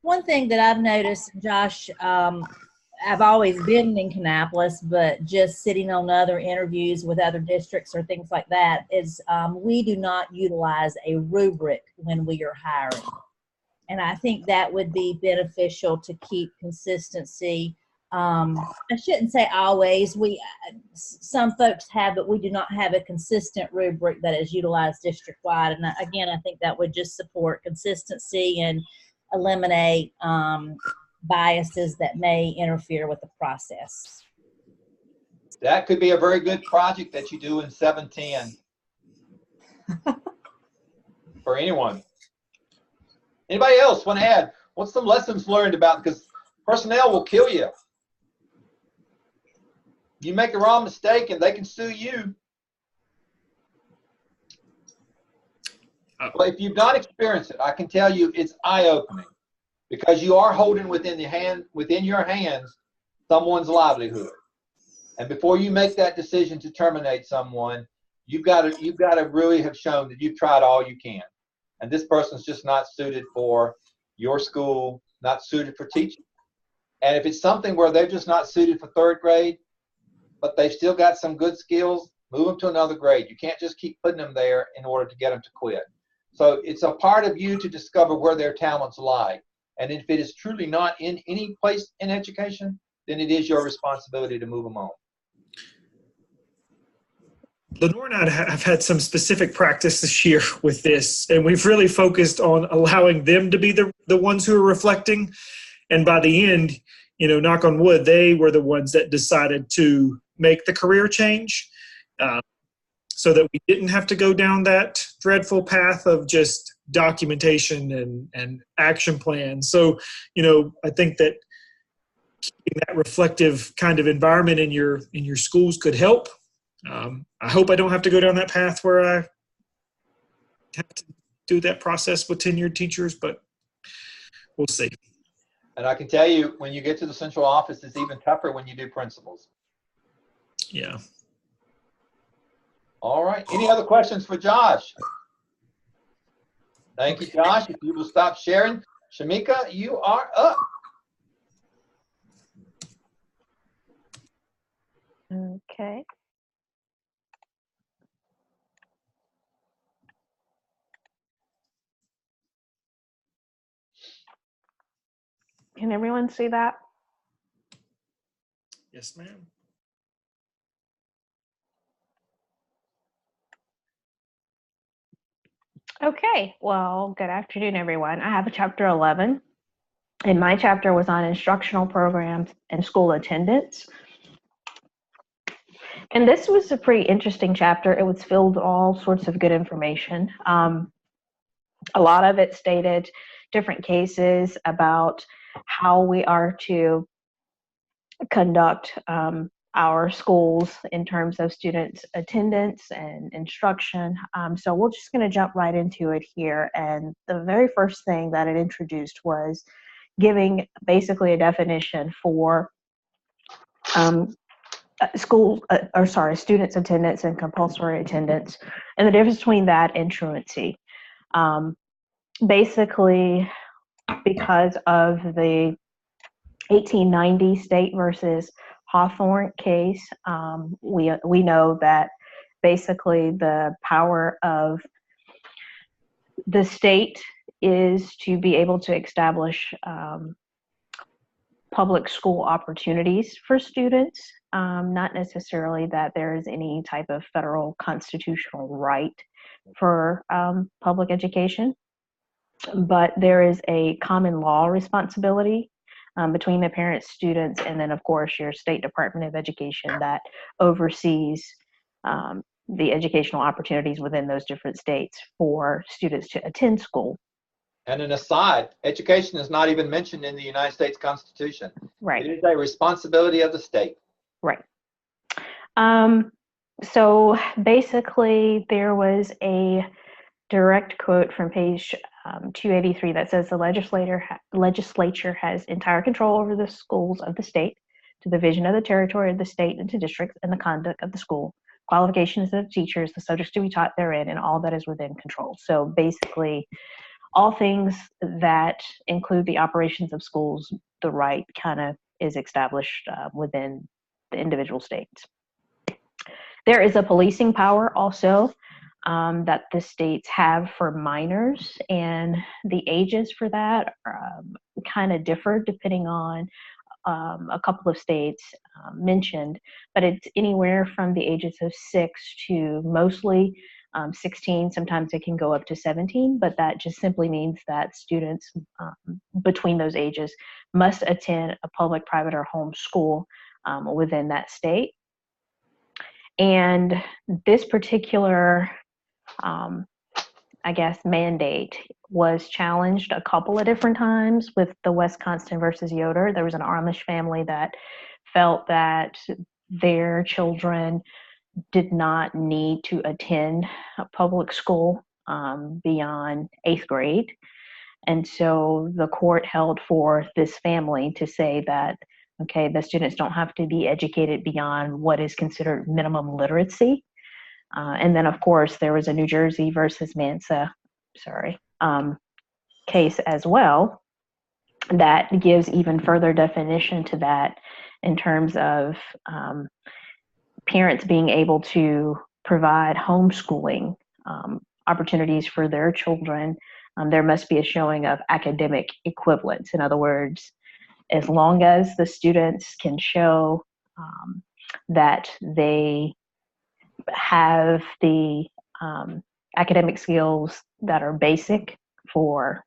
One thing that I've noticed, Josh, I've always been in Kannapolis, but just sitting on other interviews with other districts or things like that is we do not utilize a rubric when we are hiring. And I think that would be beneficial to keep consistency I shouldn't say always. Some folks have, but we do not have a consistent rubric that is utilized district-wide. And again, I think that would just support consistency and eliminate biases that may interfere with the process. That could be a very good project that you do in 710 for anyone. Anybody else want to add? What's some lessons learned about, because personnel will kill you. You make a wrong mistake and they can sue you. But if you've not experienced it, I can tell you it's eye-opening, because you are holding within your hands someone's livelihood. And before you make that decision to terminate someone, you've got to really have shown that you've tried all you can. And this person's just not suited for your school, not suited for teaching. And if it's something where they're just not suited for 3rd grade, but they've still got some good skills, move them to another grade. You can't just keep putting them there in order to get them to quit. So it's a part of you to discover where their talents lie. And if it is truly not in any place in education, then it is your responsibility to move them on. Lenore and I have had some specific practice this year with this, and we've really focused on allowing them to be the ones who are reflecting. And by the end, knock on wood, they were the ones that decided to make the career change, so that we didn't have to go down that dreadful path of just documentation and action plans. So, I think that keeping that reflective kind of environment in your schools could help. I hope I don't have to go down that path where I have to do that process with tenured teachers, but we'll see. And I can tell you, when you get to the central office, it's even tougher when you do principals. Yeah. All right. Any other questions for Josh? Thank you, Josh. If you will stop sharing. Shamika, you are up. Okay. Can everyone see that? Yes, ma'am. Okay, well, good afternoon, everyone. I have a chapter 11, and my chapter was on instructional programs and school attendance. And this was a pretty interesting chapter. It was filled with all sorts of good information. A lot of it stated different cases about how we are to conduct our schools in terms of students' attendance and instruction. So we're just going to jump right into it here. And the very first thing that it introduced was giving basically a definition for students' attendance and compulsory attendance, and the difference between that and truancy. Basically, because of the 1890 State versus Hawthorne case, we know that basically the power of the state is to be able to establish public school opportunities for students, not necessarily that there is any type of federal constitutional right for public education, but there is a common law responsibility between the parents, students, and then of course your state Department of Education that oversees the educational opportunities within those different states for students to attend school. And an aside, education is not even mentioned in the United States Constitution. Right. It is a responsibility of the state. Right. So basically, there was a direct quote from page 283 that says the legislature has entire control over the schools of the state, to the vision of the territory of the state and to districts, and the conduct of the school, qualifications of teachers, the subjects to be taught therein, and all that is within control. So basically, all things that include the operations of schools, the right kind of is established within the individual states. There is a policing power also that the states have for minors, and the ages for that kind of differ depending on a couple of states mentioned, but it's anywhere from the ages of 6 to mostly 16. Sometimes it can go up to 17, but that just simply means that students between those ages must attend a public, private, or home school within that state. And this particular, I guess, mandate was challenged a couple of different times with the Wisconsin versus Yoder. There was an Amish family that felt that their children did not need to attend a public school beyond 8th grade. And so the court held for this family to say that, okay, the students don't have to be educated beyond what is considered minimum literacy. And then, of course, there was a New Jersey versus Mansa, case as well that gives even further definition to that in terms of parents being able to provide homeschooling opportunities for their children. There must be a showing of academic equivalence. In other words, as long as the students can show that they have the academic skills that are basic for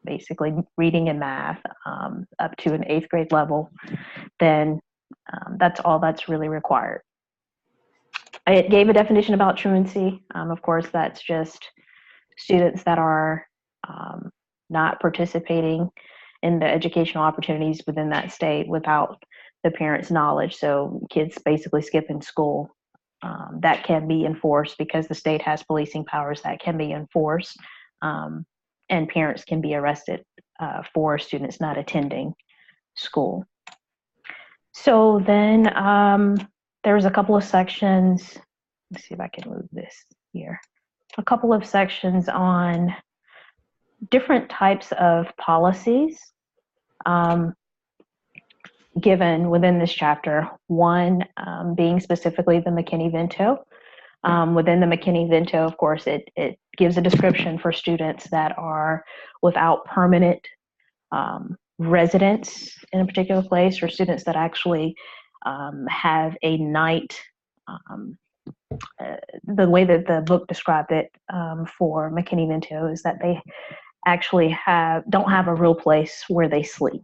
basically reading and math up to an 8th grade level, then that's all that's really required. It gave a definition about truancy. Of course, that's just students that are not participating in the educational opportunities within that state without the parents' knowledge. So kids basically skipping school. That can be enforced because the state has policing powers that can be enforced, and parents can be arrested for students not attending school. So then there was a couple of sections. Let's see if I can move this here. A couple of sections on different types of policies given within this chapter. One being specifically the McKinney-Vento. Within the McKinney-Vento, of course, it gives a description for students that are without permanent residence in a particular place, or students that actually have a night. The way that the book described it for McKinney-Vento is that they actually don't have a real place where they sleep.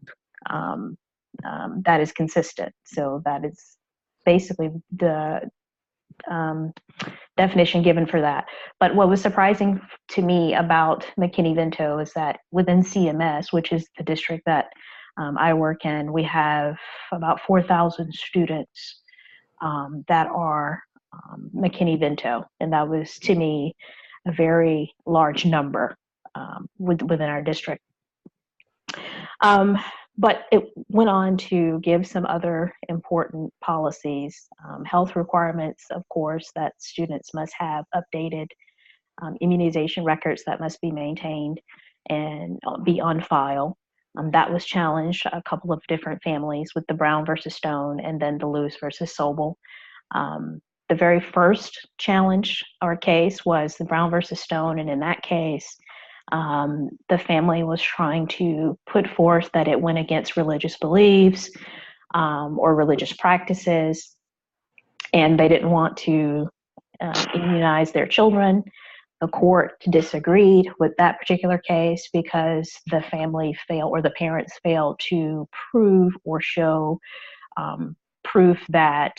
That is consistent. So that is basically the definition given for that. But what was surprising to me about McKinney-Vento is that within CMS, which is the district that I work in, we have about 4,000 students that are McKinney-Vento. And that was, to me, a very large number within our district. But it went on to give some other important policies, health requirements, of course, that students must have updated immunization records that must be maintained and be on file. That was challenged a couple of different families with the Brown versus Stone and then the Lewis versus Sobel. The very first challenge or case was the Brown versus Stone, and in that case, the family was trying to put forth that it went against religious beliefs or religious practices, and they didn't want to immunize their children. The court disagreed with that particular case because the family failed, or the parents failed, to prove or show proof that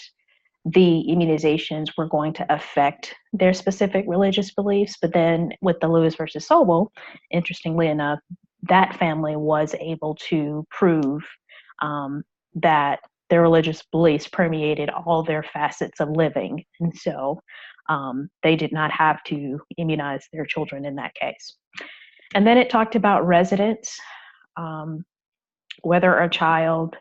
the immunizations were going to affect their specific religious beliefs. But then with the Lewis versus Sobel, interestingly enough, that family was able to prove that their religious beliefs permeated all their facets of living. And so they did not have to immunize their children in that case. And then it talked about residence, whether a child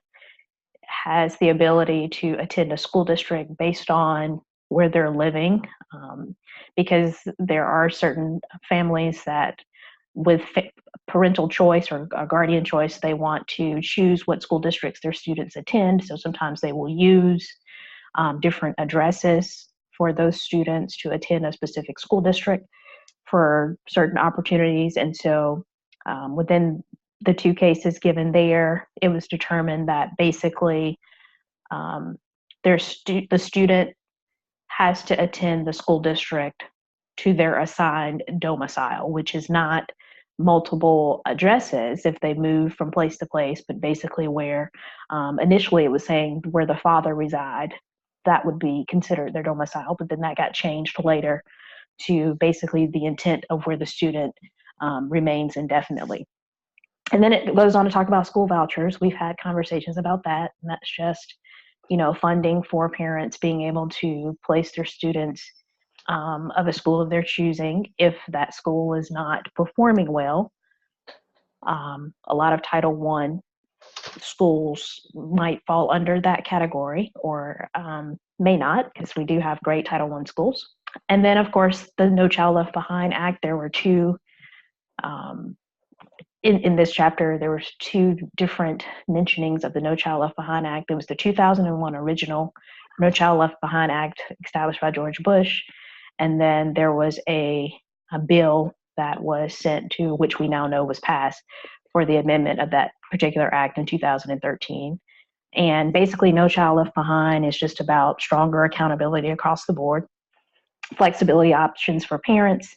has the ability to attend a school district based on where they're living, because there are certain families that with parental choice or guardian choice, they want to choose what school districts their students attend. So sometimes they will use different addresses for those students to attend a specific school district for certain opportunities. And so within the two cases given there, it was determined that basically the student has to attend the school district to their assigned domicile, which is not multiple addresses if they move from place to place, but basically where initially it was saying where the father reside, that would be considered their domicile, but then that got changed later to basically the intent of where the student remains indefinitely. And then it goes on to talk about school vouchers. We've had conversations about that, and that's just, funding for parents being able to place their students of a school of their choosing if that school is not performing well. A lot of Title I schools might fall under that category or may not, because we do have great Title I schools. And then, of course, the No Child Left Behind Act, there were two in this chapter, there were two different mentionings of the No Child Left Behind Act. There was the 2001 original No Child Left Behind Act established by George Bush. And then there was a bill that was sent to, which we now know was passed, for the amendment of that particular act in 2013. And basically, No Child Left Behind is just about stronger accountability across the board, flexibility options for parents,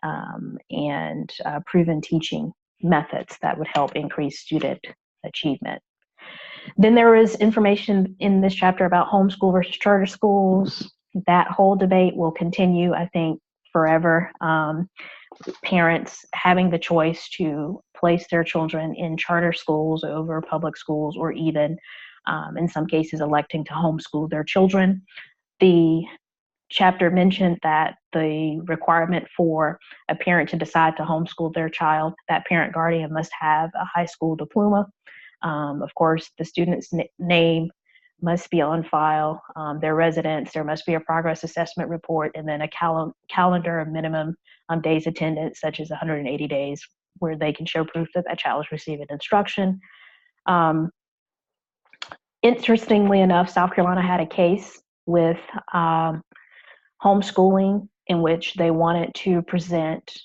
and proven teaching methods that would help increase student achievement. Then there is information in this chapter about homeschool versus charter schools. That whole debate will continue, I think, forever. Parents having the choice to place their children in charter schools over public schools, or even in some cases electing to homeschool their children. The chapter mentioned that the requirement for a parent to decide to homeschool their child, that parent guardian must have a high school diploma. Of course, the student's name must be on file, their residence, there must be a progress assessment report, and then a calendar of minimum days attendance, such as 180 days, where they can show proof that that child is receiving instruction. Interestingly enough, South Carolina had a case with homeschooling in which they wanted to present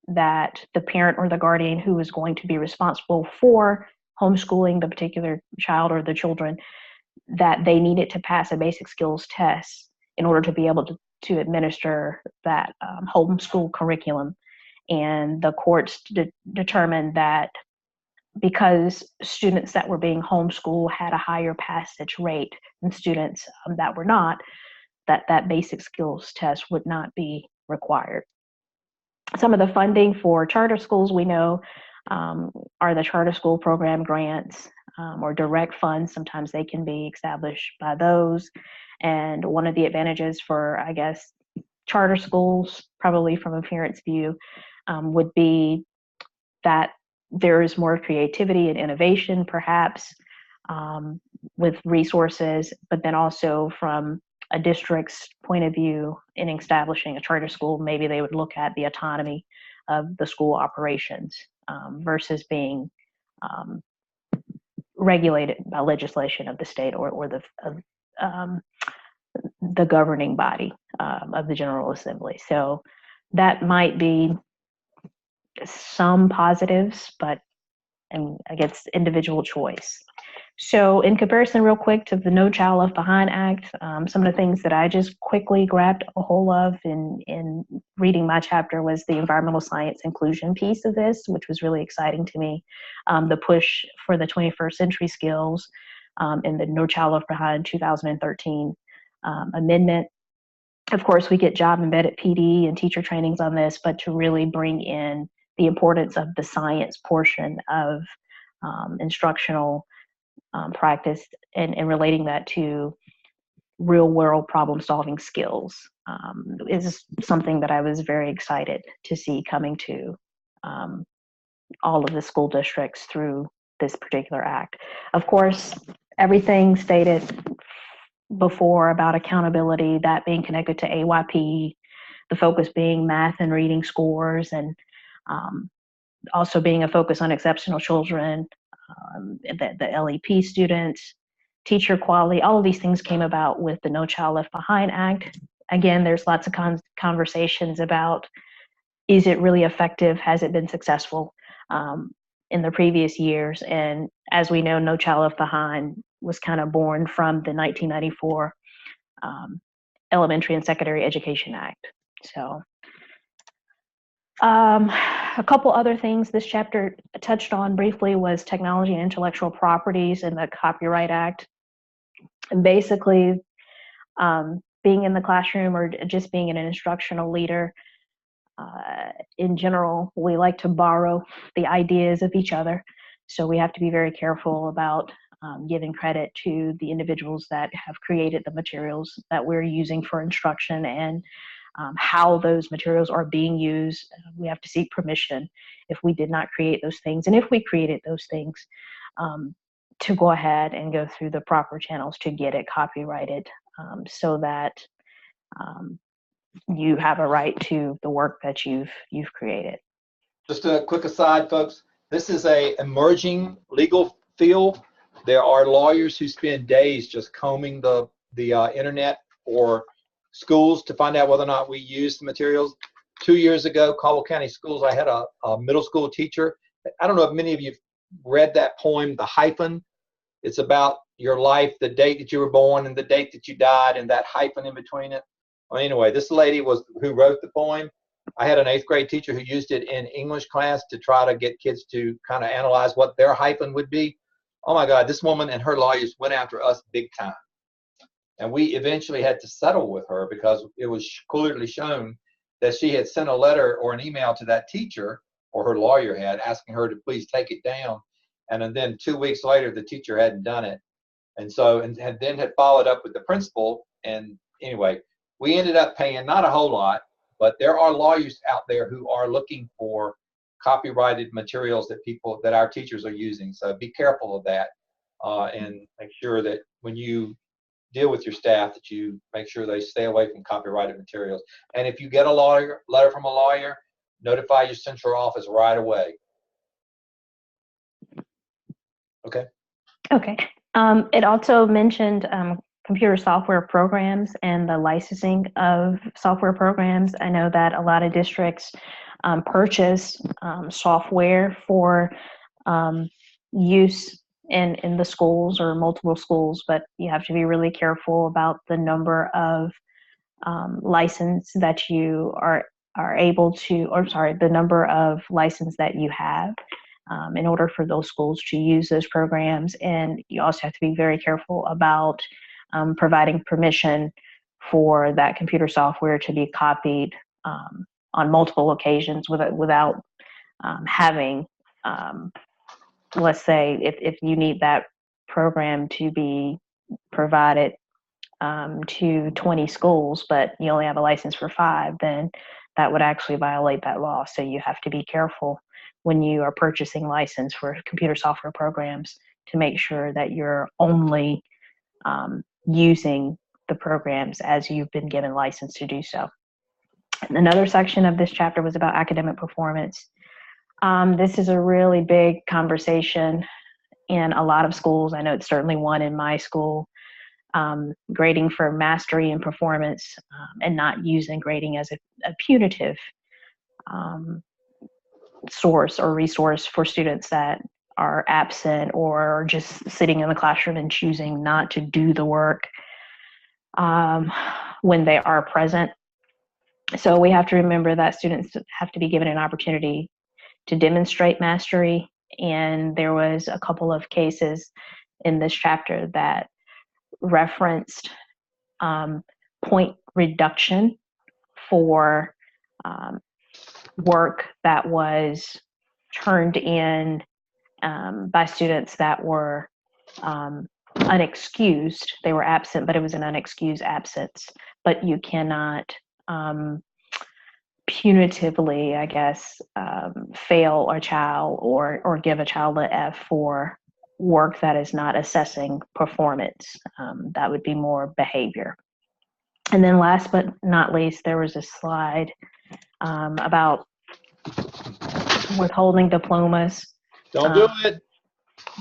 that the parent or the guardian who was going to be responsible for homeschooling the particular child or the children, that they needed to pass a basic skills test in order to be able to administer that homeschool curriculum. And the courts determined that because students that were being homeschooled had a higher passage rate than students that were not, that basic skills test would not be required. Some of the funding for charter schools we know are the charter school program grants or direct funds. Sometimes they can be established by those. And one of the advantages for, I guess, charter schools, probably from a parent's view, would be that there is more creativity and innovation, perhaps, with resources, but then also from a district's point of view in establishing a charter school, maybe they would look at the autonomy of the school operations versus being regulated by legislation of the state or the governing body of the General Assembly. So that might be some positives, but and I guess individual choice. So in comparison real quick to the No Child Left Behind Act, some of the things that I just quickly grabbed a hold of in reading my chapter was the environmental science inclusion piece of this, which was really exciting to me. The push for the 21st century skills in the No Child Left Behind 2013 amendment. Of course, we get job embedded PD and teacher trainings on this, but to really bring in the importance of the science portion of instructional practice and relating that to real world problem solving skills is something that I was very excited to see coming to all of the school districts through this particular act. Of course, everything stated before about accountability, that being connected to AYP, the focus being math and reading scores, and also being a focus on exceptional children, the LEP students, teacher quality, all of these things came about with the No Child Left Behind Act. Again, there's lots of conversations about, is it really effective? Has it been successful? in the previous years. And as we know, No Child Left Behind was kind of born from the 1994 Elementary and Secondary Education Act. So a couple other things this chapter touched on briefly was technology and intellectual properties and the Copyright Act. And basically, being in the classroom or just being an instructional leader, in general, we like to borrow the ideas of each other. So we have to be very careful about giving credit to the individuals that have created the materials that we're using for instruction, and how those materials are being used. We have to seek permission if we did not create those things, and if we created those things, to go ahead and go through the proper channels to get it copyrighted, so that you have a right to the work that you've created. Just a quick aside, folks. This is a emerging legal field. There are lawyers who spend days just combing the internet for schools to find out whether or not we use the materials. 2 years ago, Caldwell County Schools, I had a middle school teacher. I don't know if many of you have read that poem, The Hyphen. It's about your life, the date that you were born and the date that you died, and that hyphen in between it. Well, anyway, this lady who wrote the poem. I had an 8th grade teacher who used it in English class to try to get kids to kind of analyze what their hyphen would be. Oh my God, this woman and her lawyers went after us big time. And we eventually had to settle with her because it was clearly shown that she had sent a letter or an email to that teacher, or her lawyer had, asking her to please take it down. And then 2 weeks later, the teacher hadn't done it. And so, and then had followed up with the principal. And anyway, we ended up paying not a whole lot, but there are lawyers out there who are looking for copyrighted materials that our teachers are using. So be careful of that, and make sure that when you deal with your staff that you make sure they stay away from copyrighted materials. And if you get a letter from a lawyer, notify your central office right away. Okay. Okay. It also mentioned computer software programs and the licensing of software programs. I know that a lot of districts purchase software for use in the schools or multiple schools, but you have to be really careful about the number of license that you are able to, or sorry, the number of license that you have in order for those schools to use those programs. And you also have to be very careful about providing permission for that computer software to be copied on multiple occasions without having, let's say, if you need that program to be provided to 20 schools, but you only have a license for 5, then that would actually violate that law. So you have to be careful when you are purchasing license for computer software programs to make sure that you're only using the programs as you've been given license to do so. And another section of this chapter was about academic performance. This is a really big conversation in a lot of schools. I know it's certainly one in my school. Grading for mastery and performance, and not using grading as a punitive source or resource for students that are absent or just sitting in the classroom and choosing not to do the work when they are present. So we have to remember that students have to be given an opportunity to demonstrate mastery. And there was a couple of cases in this chapter that referenced point reduction for work that was turned in by students that were unexcused. They were absent, but it was an unexcused absence. But you cannot punitively, I guess, fail a child or give a child an F for work that is not assessing performance. That would be more behavior. And then last but not least, there was a slide about withholding diplomas. Don't do it.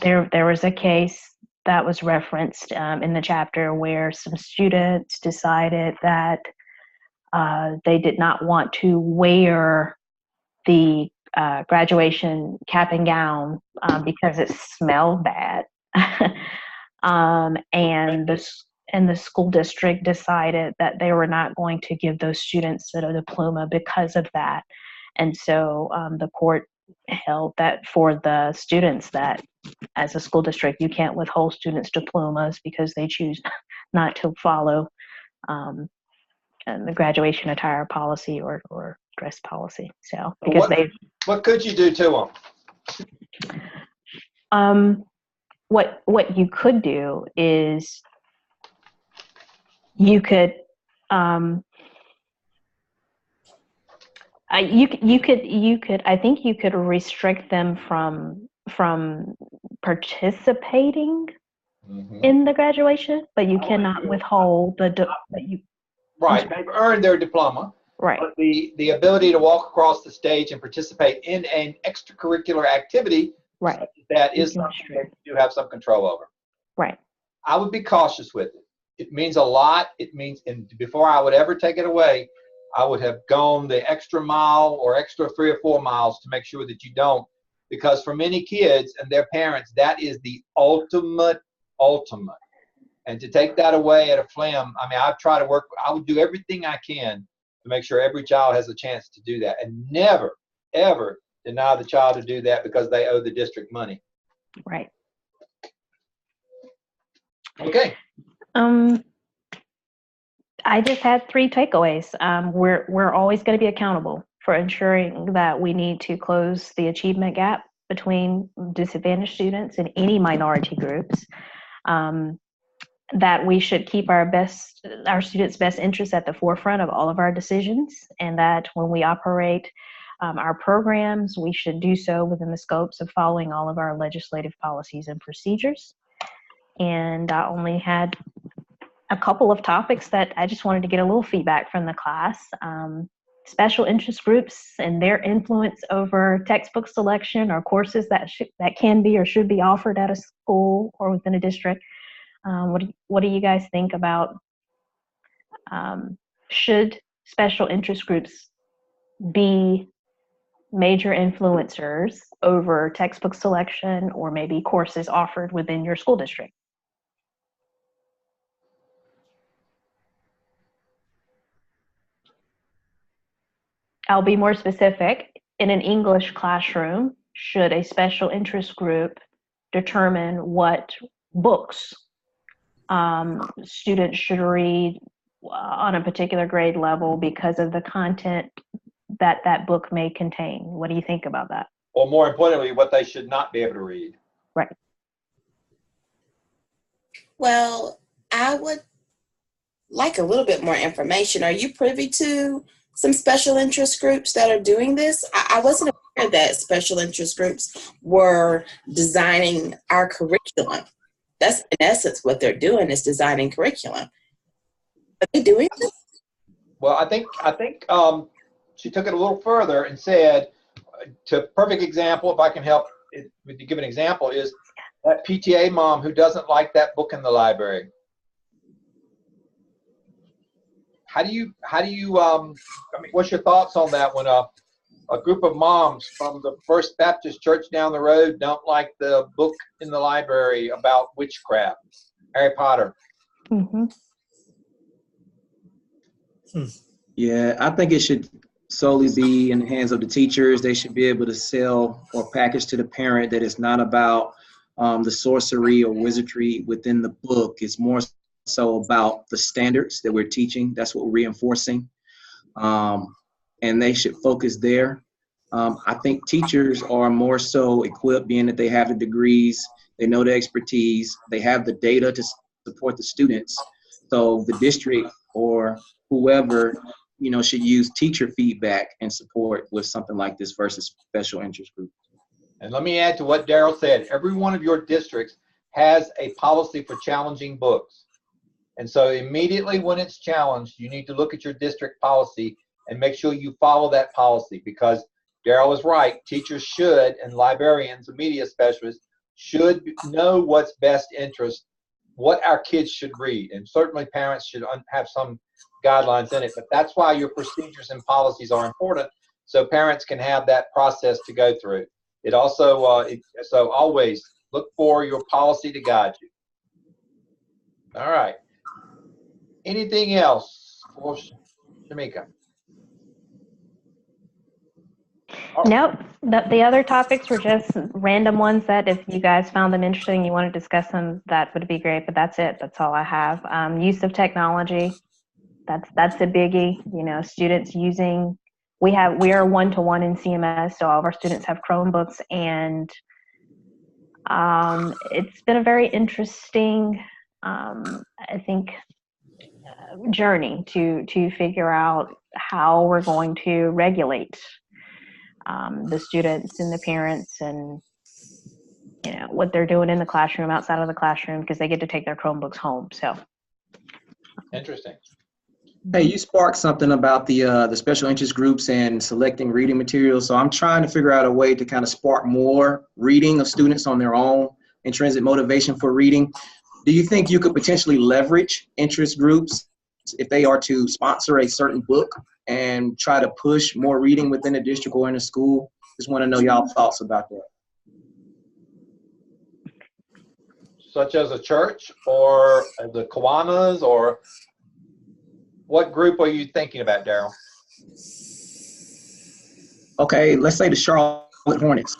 There was a case that was referenced in the chapter where some students decided that they did not want to wear the graduation cap and gown because it smelled bad. And the school district decided that they were not going to give those students a diploma because of that. And so the court held that for the students, that as a school district, you can't withhold students' diplomas because they choose not to follow the graduation attire policy or dress policy. So because what could you do to them? What you could do is you could I think you could restrict them from participating in the graduation, but you cannot withhold Right, they've earned their diploma. Right. But the ability to walk across the stage and participate in an extracurricular activity, right, that is something that you have some control over. Right. I would be cautious with it. It means a lot. It means, and before I would ever take it away, I would have gone the extra mile or extra 3 or 4 miles to make sure that you don't, because for many kids and their parents, that is the ultimate. And to take that away at a flim, I mean, I would do everything I can to make sure every child has a chance to do that, and never, ever deny the child to do that because they owe the district money. Right. Okay. I just had 3 takeaways. We're always going to be accountable for ensuring that we need to close the achievement gap between disadvantaged students and any minority groups. That we should keep our students' best interests at the forefront of all of our decisions, and that when we operate our programs, we should do so within the scopes of following all of our legislative policies and procedures. And I only had a couple of topics that I just wanted to get a little feedback from the class. Special interest groups and their influence over textbook selection or courses that can be or should be offered at a school or within a district. What do you guys think about should special interest groups be major influencers over textbook selection or maybe courses offered within your school district? I'll be more specific. In an English classroom, should a special interest group determine what books students should read on a particular grade level because of the content that book may contain? What do you think about that? Or more importantly, what they should not be able to read. Right. Well, I would like a little bit more information. Are you privy to some special interest groups that are doing this? I wasn't aware that special interest groups were designing our curriculum. That's in essence what they're doing, is designing curriculum. Are they doing this? Well, I think she took it a little further and said, to perfect example, if I can help with you give an example, is that PTA mom who doesn't like that book in the library. How do you I mean, what's your thoughts on that when a group of moms from the First Baptist Church down the road don't like the book in the library about witchcraft, Harry Potter? Mm-hmm. Yeah, I think it should solely be in the hands of the teachers. They should be able to sell or package to the parent that it's not about the sorcery or wizardry within the book. It's more so about the standards that we're teaching. That's what we're reinforcing. And they should focus there. I think teachers are more so equipped, being that they have the degrees, they know the expertise, they have the data to support the students. So the district or whoever, should use teacher feedback and support with something like this versus special interest group. And let me add to what Daryl said. Every one of your districts has a policy for challenging books. And so immediately when it's challenged, you need to look at your district policy and make sure you follow that policy, because Daryl is right. Teachers should, and librarians and media specialists should know what's best interest, what our kids should read. And certainly parents should have some guidelines in it, but that's why your procedures and policies are important, so parents can have that process to go through. It also, so always look for your policy to guide you. All right. Anything else for Shamika? Nope. The other topics were just random ones that if you guys found them interesting, you want to discuss them, that would be great. But that's it. That's all I have. Use of technology. That's a biggie. You know, students using. We are one-to-one in CMS, so all of our students have Chromebooks, and it's been a very interesting, I think, journey to figure out how we're going to regulate the students and the parents, and you know what they're doing in the classroom, outside of the classroom, because they get to take their Chromebooks home. So Interesting. Hey, you sparked something about the special interest groups and selecting reading materials. So I'm trying to figure out a way to kind of spark more reading of students on their own, intrinsic motivation for reading. Do you think you could potentially leverage interest groups if they are to sponsor a certain book and try to push more reading within the district or in the school? Just want to know y'all thoughts about that. Such as a church or the Kiwanis, or what group are you thinking about, Daryl? Okay, let's say the Charlotte Hornets.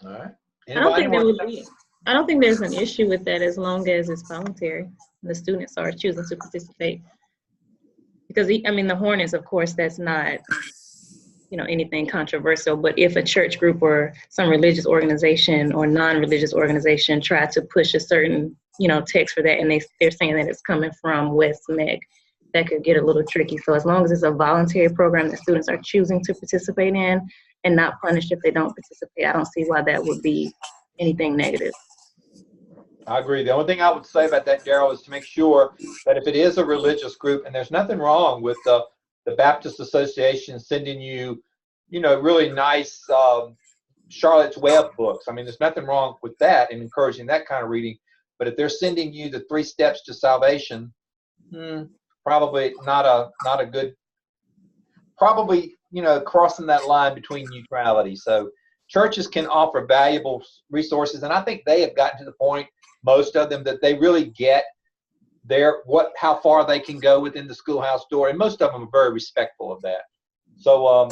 All right. I don't think there Anybody? would be. I don't think there's an issue with that as long as it's voluntary. The students are choosing to participate. Because I mean, the Hornets, of course, that's not, you know, anything controversial. But if a church group or some religious organization or non-religious organization try to push a certain, you know, text for that, and they're saying that it's coming from West MEC, that could get a little tricky. So as long as it's a voluntary program that students are choosing to participate in and not punished if they don't participate, I don't see why that would be anything negative. I agree. The only thing I would say about that, Daryl, is to make sure that if it is a religious group, and there's nothing wrong with the Baptist Association sending you, you know, really nice Charlotte's Web books. I mean, there's nothing wrong with that and encouraging that kind of reading. But if they're sending you the 3 steps to salvation, probably not a good, probably, you know, crossing that line between neutrality. So churches can offer valuable resources, and I think they have gotten to the point, most of them, that they really get how far they can go within the schoolhouse door, and most of them are very respectful of that. So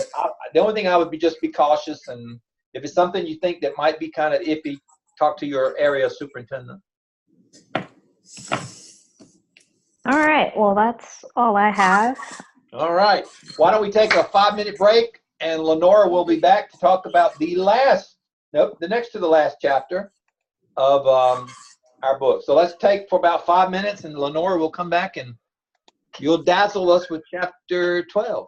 the only thing I would just be cautious, and if it's something you think that might be kind of iffy, talk to your area superintendent. all right, well, that's all I have. All right. Why don't we take a 5-minute break, and Lenora will be back to talk about the next to the last chapter of our book. So let's take for about 5 minutes, and Lenora will come back and you'll dazzle us with chapter 12.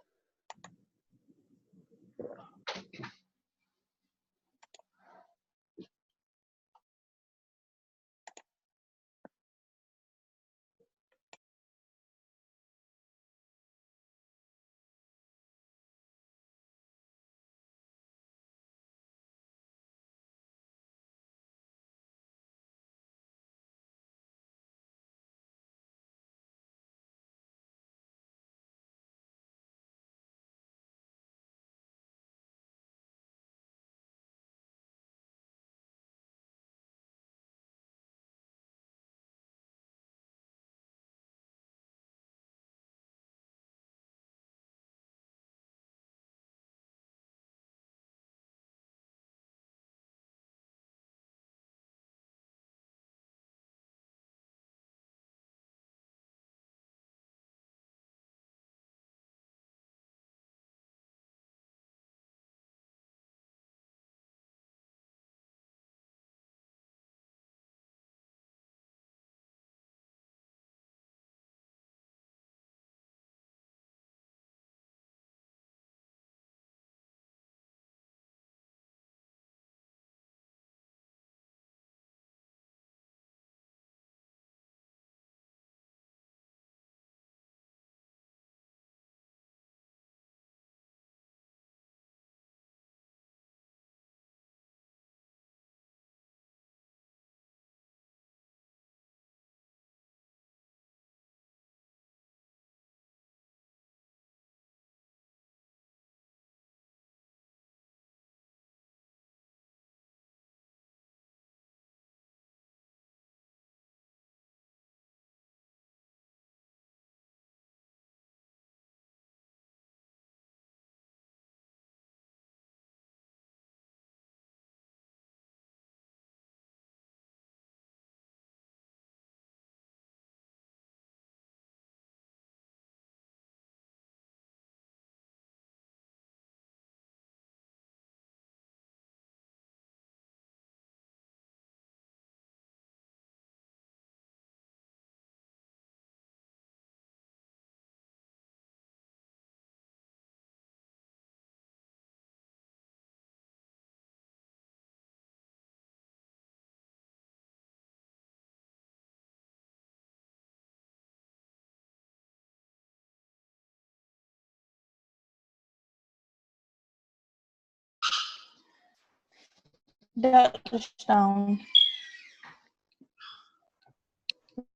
Dr. Stone.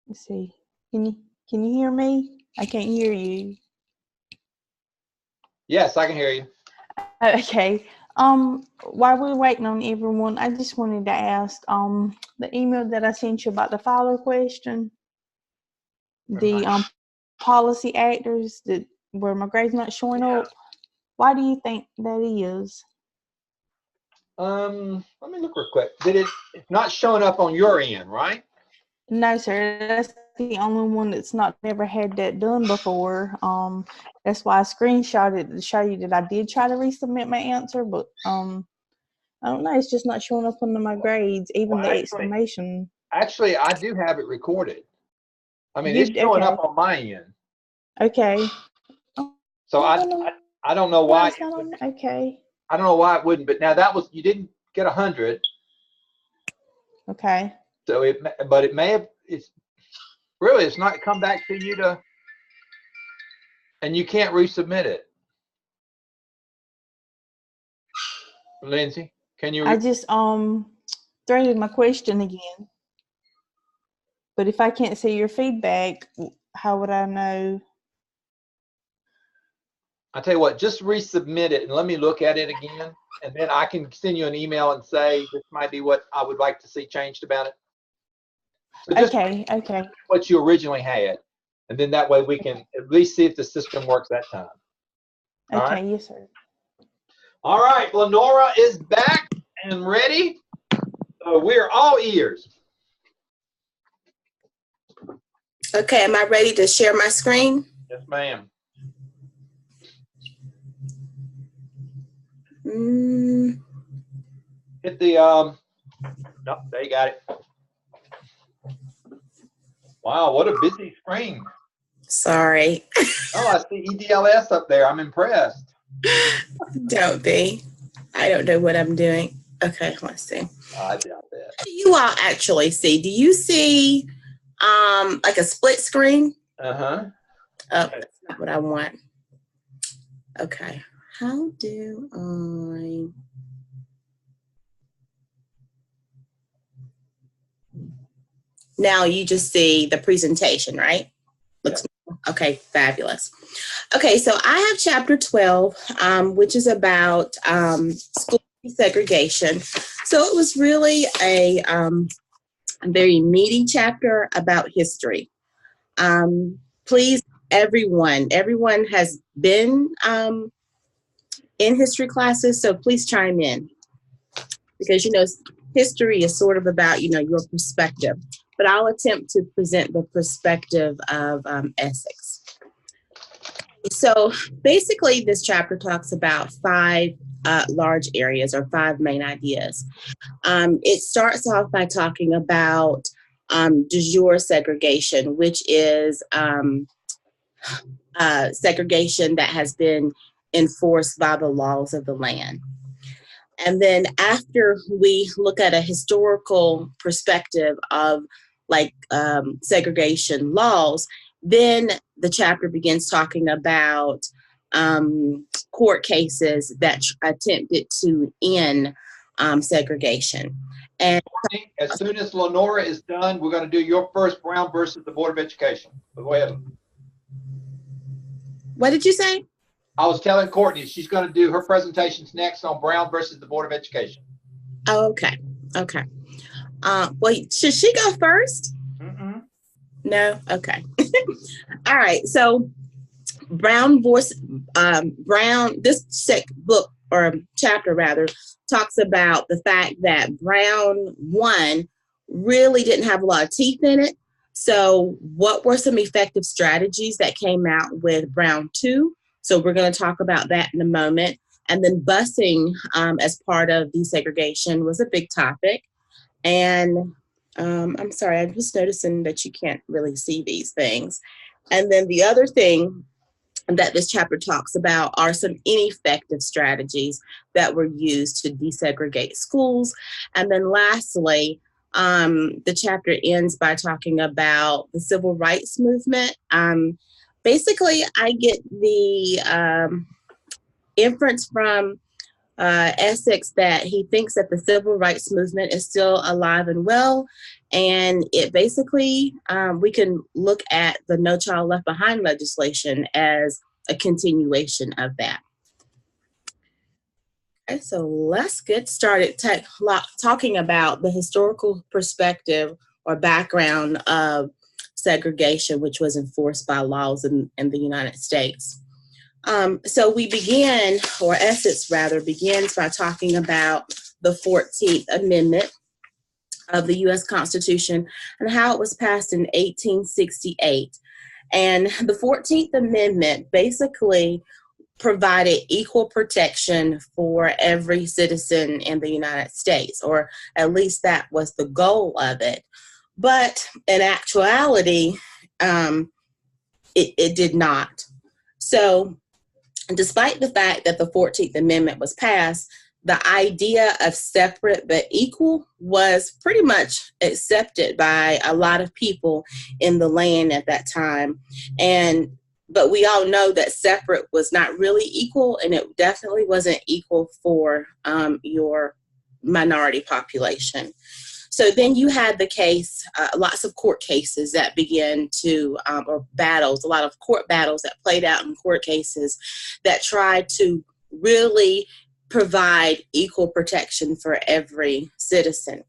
Let's see. Can you hear me? I can't hear you. Yes, I can hear you. Okay. While we're waiting on everyone, I just wanted to ask, the email that I sent you about the follow question, the policy actors that where my grade's not showing up. Why do you think that is? Let me look real quick. It's not showing up on your end, right? No, sir. That's the only one that's not never had that done before. That's why I screenshot it to show you that I did try to resubmit my answer, but I don't know. It's just not showing up under my grades, even the exclamation. Actually, I do have it recorded. I mean, it's showing up on my end. Okay. So I don't know why. Okay. I don't know why it wouldn't. But now you didn't get 100. Okay. So it may have. It's not come back to you and you can't resubmit it. Lindsay, can you? I just threaded my question again. But if I can't see your feedback, how would I know? I tell you what, just resubmit it and let me look at it again, and then I can send you an email and say this might be what I would like to see changed about it. So just Okay. what you originally had, and then that way we can at least see if the system works that time. All Okay. right? Yes, sir. All right, Lenora is back and ready. So we're all ears. Okay, am I ready to share my screen? Yes, ma'am. Hit the no, there you got it. Wow, what a busy screen. Sorry. Oh, I see EDLS up there. I'm impressed. Don't be. I don't know what I'm doing. Okay, let's see. I doubt that. What do you all actually see? Do you see like a split screen? Uh-huh. Oh, that's not what I want. Okay. How do I... Now you just see the presentation, right? Looks okay, fabulous. Okay, so I have chapter 12, which is about school segregation. So it was really a very meaty chapter about history. Please, everyone has been in history classes, so please chime in. Because, history is sort of about, your perspective. But I'll attempt to present the perspective of Essex. So basically, this chapter talks about 5 large areas or 5 main ideas. It starts off by talking about de jure segregation, which is segregation that has been enforced by the laws of the land. And then after we look at a historical perspective of segregation laws, then the chapter begins talking about court cases that attempted to end segregation. And as soon as Lenora is done, we're going to do your first Brown versus the Board of Education. So go ahead. What did you say? I was telling Courtney she's going to do her presentations next on Brown versus the Board of Education. Oh, okay. Well, should she go first? No? Okay. All right. So Brown, this book or chapter rather talks about the fact that Brown 1 really didn't have a lot of teeth in it. So what were some effective strategies that came out with Brown 2? So we're going to talk about that in a moment. And then busing as part of desegregation was a big topic. And I'm sorry, I'm just noticing that you can't really see these things. And then the other thing that this chapter talks about are some ineffective strategies that were used to desegregate schools. And then lastly, the chapter ends by talking about the civil rights movement. Basically, I get the inference from Essex that he thinks that the civil rights movement is still alive and well, and it basically, we can look at the No Child Left Behind legislation as a continuation of that. Okay, so let's get started talking about the historical perspective or background of segregation, which was enforced by laws in the United States. So we begin, or Essex rather, begins by talking about the 14th Amendment of the U.S. Constitution and how it was passed in 1868. And the 14th Amendment basically provided equal protection for every citizen in the United States, or at least that was the goal of it. But in actuality, it did not. So despite the fact that the 14th Amendment was passed, the idea of separate but equal was pretty much accepted by a lot of people in the land at that time. But we all know that separate was not really equal, and it definitely wasn't equal for your minority population. So then you had the case, lots of court cases that began to, or battles, a lot of court battles that played out in court cases that tried to really provide equal protection for every citizen.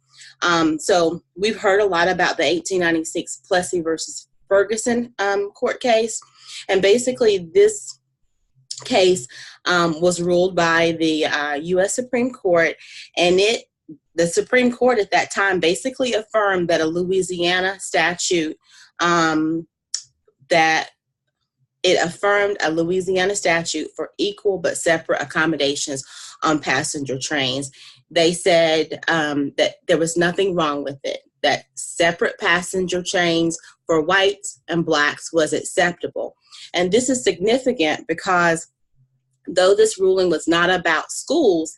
So we've heard a lot about the 1896 Plessy versus Ferguson court case. And basically this case was ruled by the U.S. Supreme Court, and the Supreme Court at that time basically affirmed that a Louisiana statute, that it affirmed a Louisiana statute for equal but separate accommodations on passenger trains. They said that there was nothing wrong with it, that separate passenger trains for whites and blacks was acceptable. And this is significant because though this ruling was not about schools,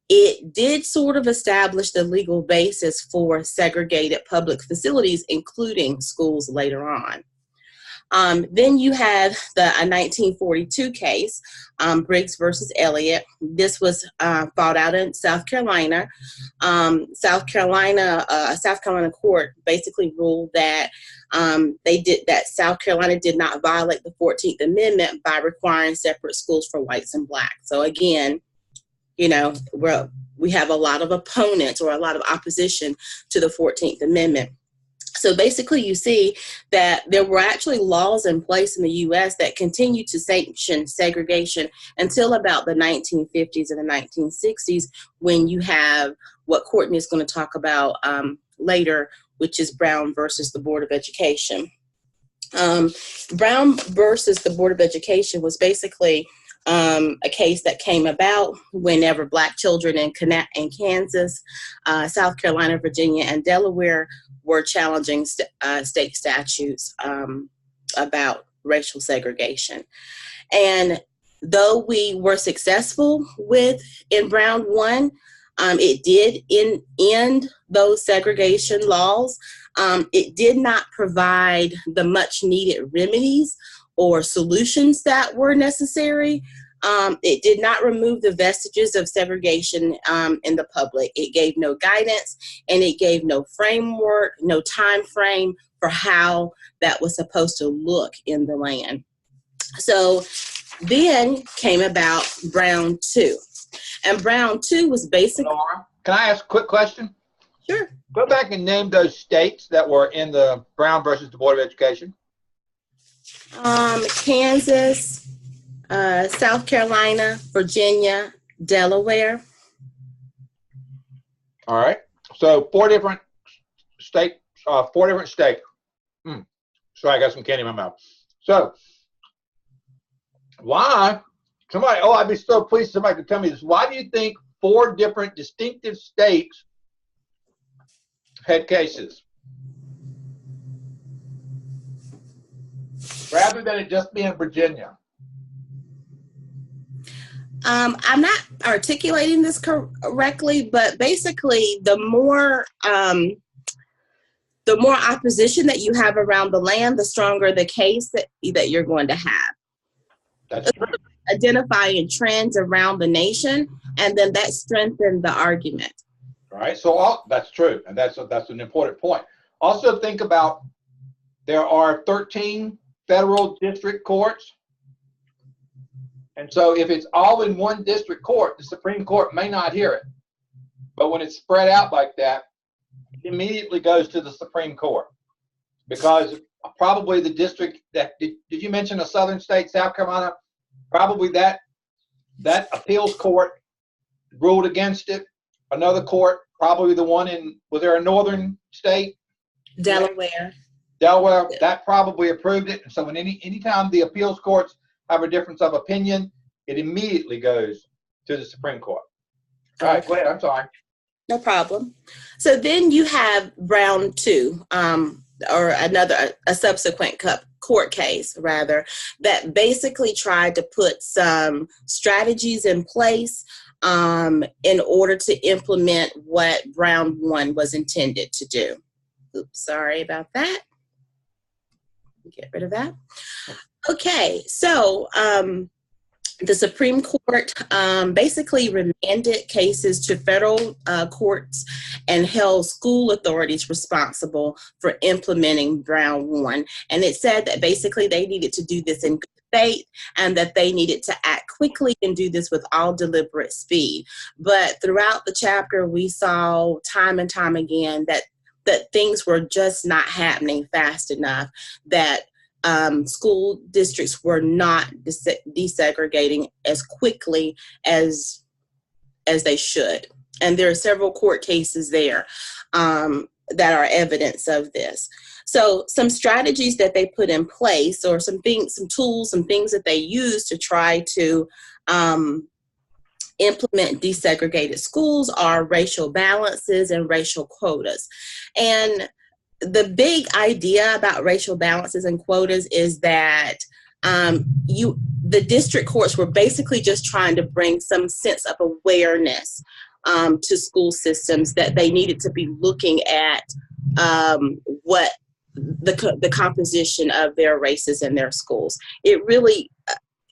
it did sort of establish the legal basis for segregated public facilities, including schools later on. Then you have a 1942 case, Briggs versus Elliott. This was fought out in South Carolina. South Carolina court basically ruled that South Carolina did not violate the 14th Amendment by requiring separate schools for whites and blacks. So again, you know, we have a lot of opponents or a lot of opposition to the 14th Amendment. So basically you see that there were actually laws in place in the U.S. that continued to sanction segregation until about the 1950s and the 1960s, when you have what Courtney is going to talk about later, which is Brown versus the Board of Education. Brown versus the Board of Education was basically a case that came about whenever Black children in Kansas, South Carolina, Virginia, and Delaware were challenging state statutes about racial segregation. And though we were successful in Brown 1, it did end those segregation laws. It did not provide the much needed remedies or solutions that were necessary. It did not remove the vestiges of segregation in the public. It gave no guidance, and it gave no framework, no time frame for how that was supposed to look in the land. So then came about Brown 2. And Brown 2 was basically... Laura, can I ask a quick question? Sure. Go back and name those states that were in the Brown versus the Board of Education. Kansas, South Carolina, Virginia, Delaware. All right. So four different states. Sorry, I got some candy in my mouth. So why? I'd be so pleased somebody could tell me this. Why do you think 4 different distinctive states had cases, rather than it just being Virginia? I'm not articulating this correctly, but basically the more opposition that you have around the land, the stronger the case that you're going to have. That's true. identifying trends around the nation, and then that strengthened the argument. All right, so that's true, and that's an important point. Also think about, there are 13 federal district courts, and so if it's all in one district court, the Supreme Court may not hear it. But when it's spread out like that, it immediately goes to the Supreme Court, because probably the district that, did you mention a southern state, South Carolina? Probably that appeals court ruled against it. Another court, probably the one was there a northern state? Delaware. Delaware, that probably approved it. And so anytime the appeals courts have a difference of opinion, it immediately goes to the Supreme Court. All right, go ahead, I'm sorry. No problem. So then you have Brown 2, or a subsequent court case, rather, that basically tried to put some strategies in place in order to implement what Brown 1 was intended to do. Oops, sorry about that. Get rid of that. Okay, so the Supreme Court basically remanded cases to federal courts and held school authorities responsible for implementing Brown 1. And it said that basically they needed to do this in good faith and that they needed to act quickly and do this with all deliberate speed. But throughout the chapter, we saw time and time again that things were just not happening fast enough, that school districts were not desegregating as quickly as they should. And there are several court cases there that are evidence of this. So some strategies that they put in place, or some tools, some things that they use to try to implement desegregated schools are racial balances and racial quotas. And the big idea about racial balances and quotas is that the district courts were basically just trying to bring some sense of awareness to school systems, that they needed to be looking at what the composition of their races in their schools. It really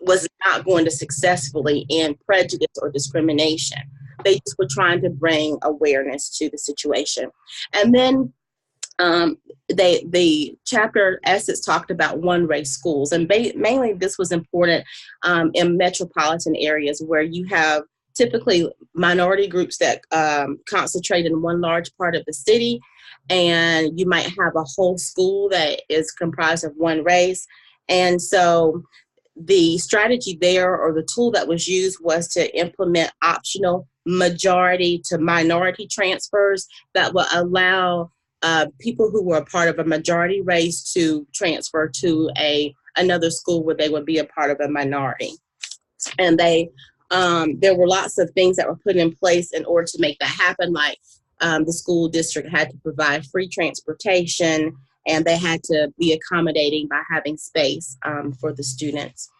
was not going to successfully end prejudice or discrimination. They just were trying to bring awareness to the situation. And then the chapter Essex talked about one race schools, and mainly this was important in metropolitan areas where you have typically minority groups that concentrate in one large part of the city, and you might have a whole school that is comprised of one race. And so the strategy there, or the tool that was used, was to implement optional majority to minority transfers that will allow people who were a part of a majority race to transfer to another school where they would be a part of a minority. And there were lots of things that were put in place in order to make that happen, like the school district had to provide free transportation, and they had to be accommodating by having space for the students.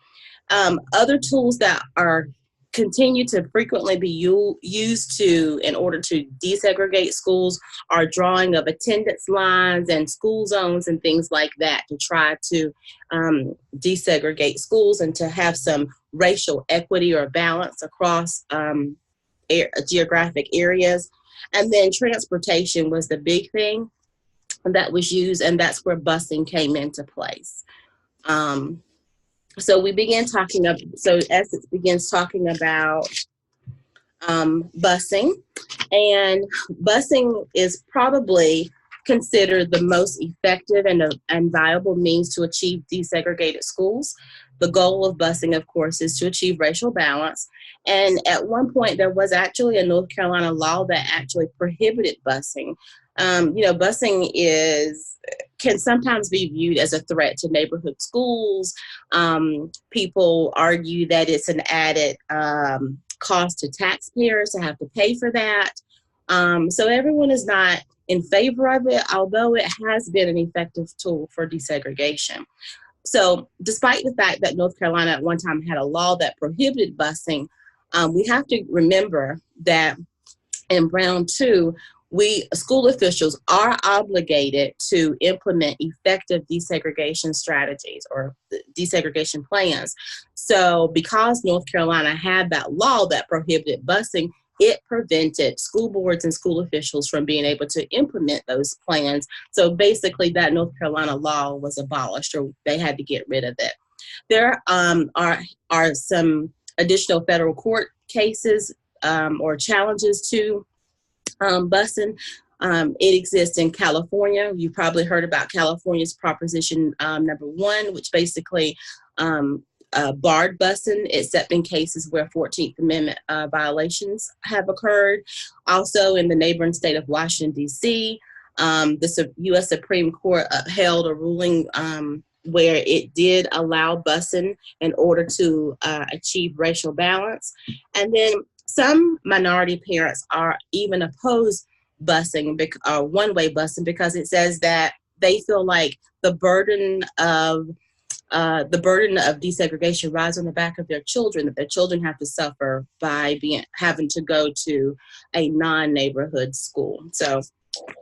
Other tools that continue to frequently be used in order to desegregate schools are drawing of attendance lines and school zones and things like that, to try to desegregate schools and to have some racial equity or balance across geographic areas. And then transportation was the big thing that was used, and that's where busing came into place. So Essex begins talking about busing, and busing is probably considered the most effective and viable means to achieve desegregated schools. The goal of busing, of course, is to achieve racial balance. And at one point, there was actually a North Carolina law that actually prohibited busing. Busing can sometimes be viewed as a threat to neighborhood schools. People argue that it's an added cost to taxpayers to have to pay for that. So everyone is not in favor of it, although it has been an effective tool for desegregation. So despite the fact that North Carolina at one time had a law that prohibited busing, we have to remember that in Brown 2, school officials are obligated to implement effective desegregation strategies or desegregation plans. So because North Carolina had that law that prohibited busing, it prevented school boards and school officials from being able to implement those plans. So basically that North Carolina law was abolished, or they had to get rid of it. There are some additional federal court cases or challenges to busing. It exists in California. You probably heard about California's Proposition number 1, which basically barred busing, except in cases where 14th Amendment violations have occurred. Also in the neighboring state of Washington, D.C., the U.S. Supreme Court upheld a ruling where it did allow busing in order to achieve racial balance. And then some minority parents are even opposed busing, one-way busing, because it says that they feel like the burden of desegregation rides on the back of their children, that their children have to suffer by having to go to a non-neighborhood school. So,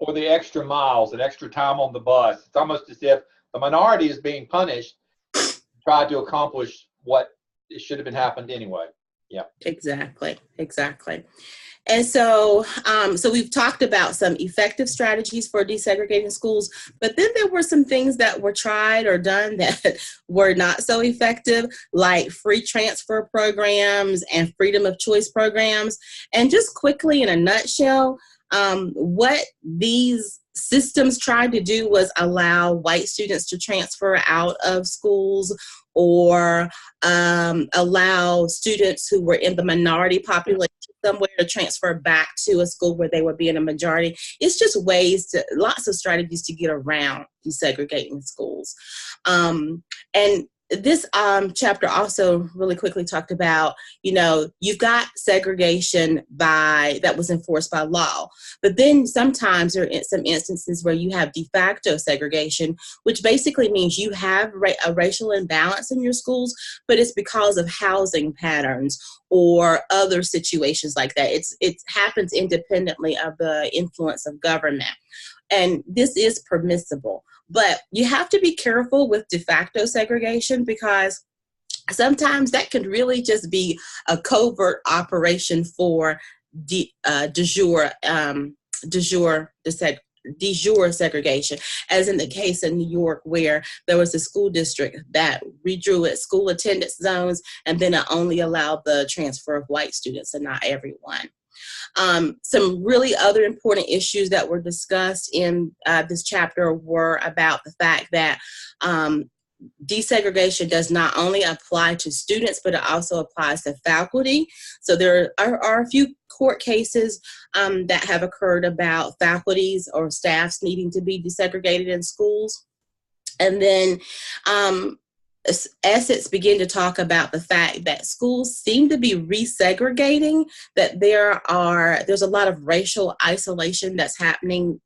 or the extra miles and extra time on the bus. It's almost as if the minority is being punished, tried to accomplish what it should have been happened anyway. Yeah. Exactly. And so, so we've talked about some effective strategies for desegregating schools, but then there were some things that were tried or done that were not so effective, like free transfer programs and freedom of choice programs. And just quickly, in a nutshell, what these systems tried to do was allow white students to transfer out of schools, or allow students who were in the minority population somewhere to transfer back to a school where they were being a majority. It's just lots of strategies to get around desegregating schools. And this chapter also really quickly talked about, you've got segregation that was enforced by law, but then sometimes there are some instances where you have de facto segregation, which basically means you have a racial imbalance in your schools, but it's because of housing patterns or other situations like that. It happens independently of the influence of government. And this is permissible. But you have to be careful with de facto segregation, because sometimes that can really just be a covert operation for de jure segregation, as in the case in New York, where there was a school district that redrew its school attendance zones, and then it only allowed the transfer of white students and not everyone. Some really other important issues that were discussed in this chapter were about the fact that desegregation does not only apply to students, but it also applies to faculty. So there are a few court cases that have occurred about faculties or staffs needing to be desegregated in schools. And then Essex begin to talk about the fact that schools seem to be resegregating, that there's a lot of racial isolation that's happening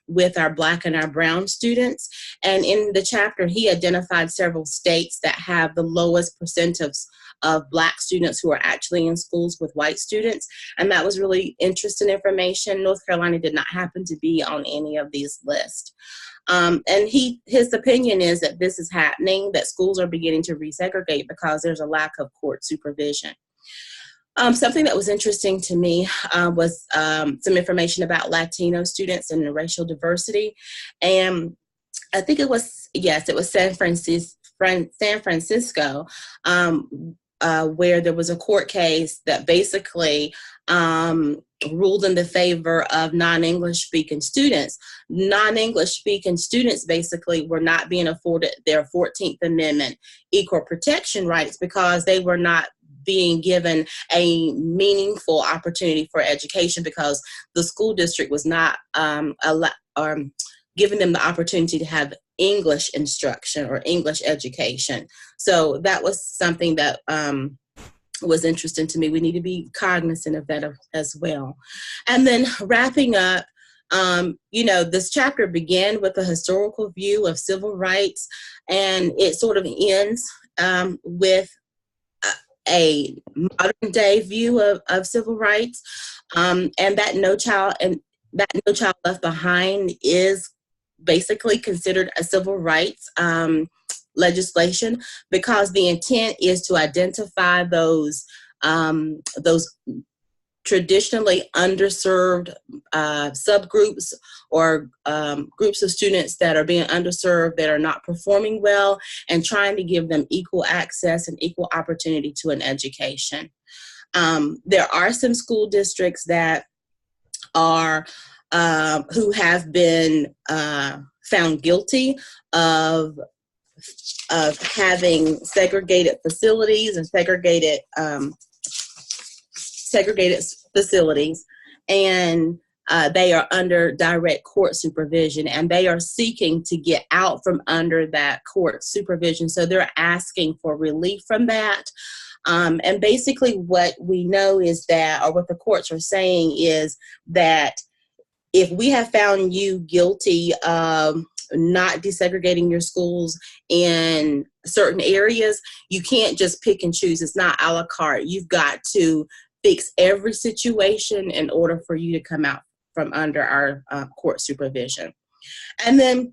with our Black and our brown students. And in the chapter, he identified several states that have the lowest percentage of Black students who are actually in schools with white students. And that was really interesting information. North Carolina did not happen to be on any of these lists. And his opinion is that this is happening, that schools are beginning to resegregate because there's a lack of court supervision. Something that was interesting to me was some information about Latino students and racial diversity. And I think it was San Francisco, where there was a court case that basically ruled in the favor of non-English speaking students. Non-English speaking students basically were not being afforded their 14th Amendment equal protection rights because they were not being given a meaningful opportunity for education, because the school district was not giving them the opportunity to have English instruction or English education. So that was something that was interesting to me. We need to be cognizant of that as well. And then wrapping up, this chapter began with a historical view of civil rights, and it sort of ends with a modern day view of civil rights, and that no child that No Child Left Behind is basically considered a civil rights legislation, because the intent is to identify those traditionally underserved subgroups or groups of students that are being underserved, that are not performing well, and trying to give them equal access and equal opportunity to an education. There are some school districts that are who have been found guilty of having segregated facilities and segregated facilities, and they are under direct court supervision, and they are seeking to get out from under that court supervision. So they're asking for relief from that. And basically what we know is that, or what the courts are saying is that if we have found you guilty of not desegregating your schools in certain areas, you can't just pick and choose. It's not a la carte. You've got to fix every situation in order for you to come out from under our court supervision. And then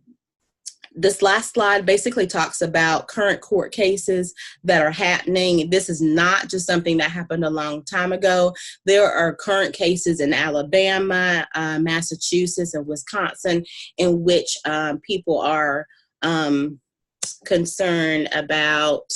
this last slide basically talks about current court cases that are happening. This is not just something that happened a long time ago. There are current cases in Alabama, Massachusetts, and Wisconsin in which people are concerned about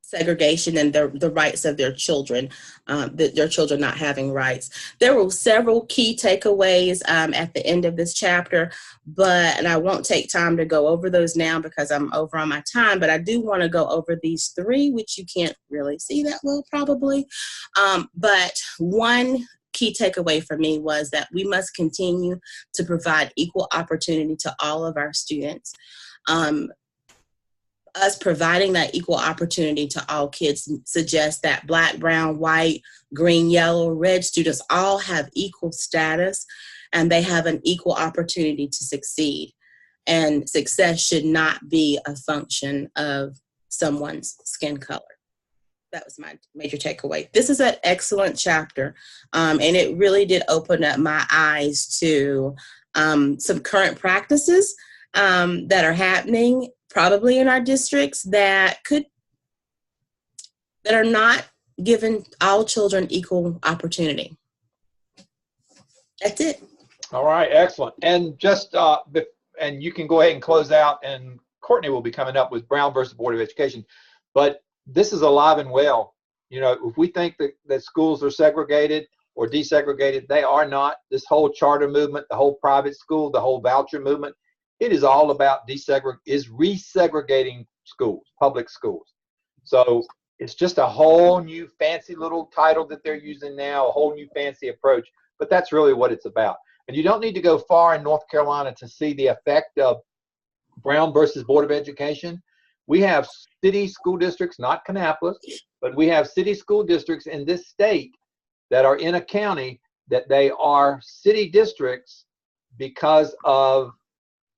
segregation and the rights of their children, their children not having rights. There were several key takeaways at the end of this chapter, and I won't take time to go over those now because I'm over on my time, but I do want to go over these three, which you can't really see that well probably. But one key takeaway for me was that we must continue to provide equal opportunity to all of our students. Us providing that equal opportunity to all kids suggests that Black, brown, white, green, yellow, red students all have equal status, and they have an equal opportunity to succeed. And success should not be a function of someone's skin color. That was my major takeaway. This is an excellent chapter, and it really did open up my eyes to some current practices that are happening probably in our districts that are not giving all children equal opportunity. That's it. All right, excellent. And just and you can go ahead and close out, and Courtney will be coming up with Brown versus Board of Education. But this is alive and well. You know, if we think that schools are segregated or desegregated, they are not. This whole charter movement, the whole private school, the whole voucher movement, it is all about resegregating schools, public schools. So it's just a whole new fancy little title that they're using now, a whole new fancy approach, but that's really what it's about. And you don't need to go far in North Carolina to see the effect of Brown versus Board of Education. We have city school districts, not Kannapolis, but we have city school districts in this state that are in a county that they are city districts because of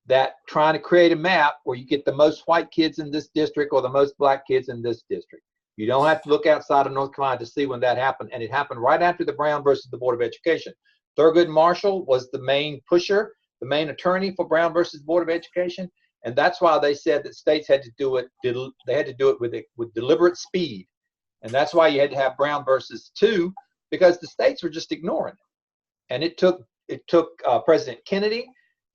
that, trying to create a map where you get the most white kids in this district or the most black kids in this district. You don't have to look outside of North Carolina to see when that happened, and it happened right after the Brown versus the Board of Education. Thurgood Marshall was the main pusher, the main attorney for Brown versus Board of Education, and that's why they said that states had to do it. They had to do it with deliberate speed, and that's why you had to have Brown versus 2, because the states were just ignoring it. And it took President Kennedy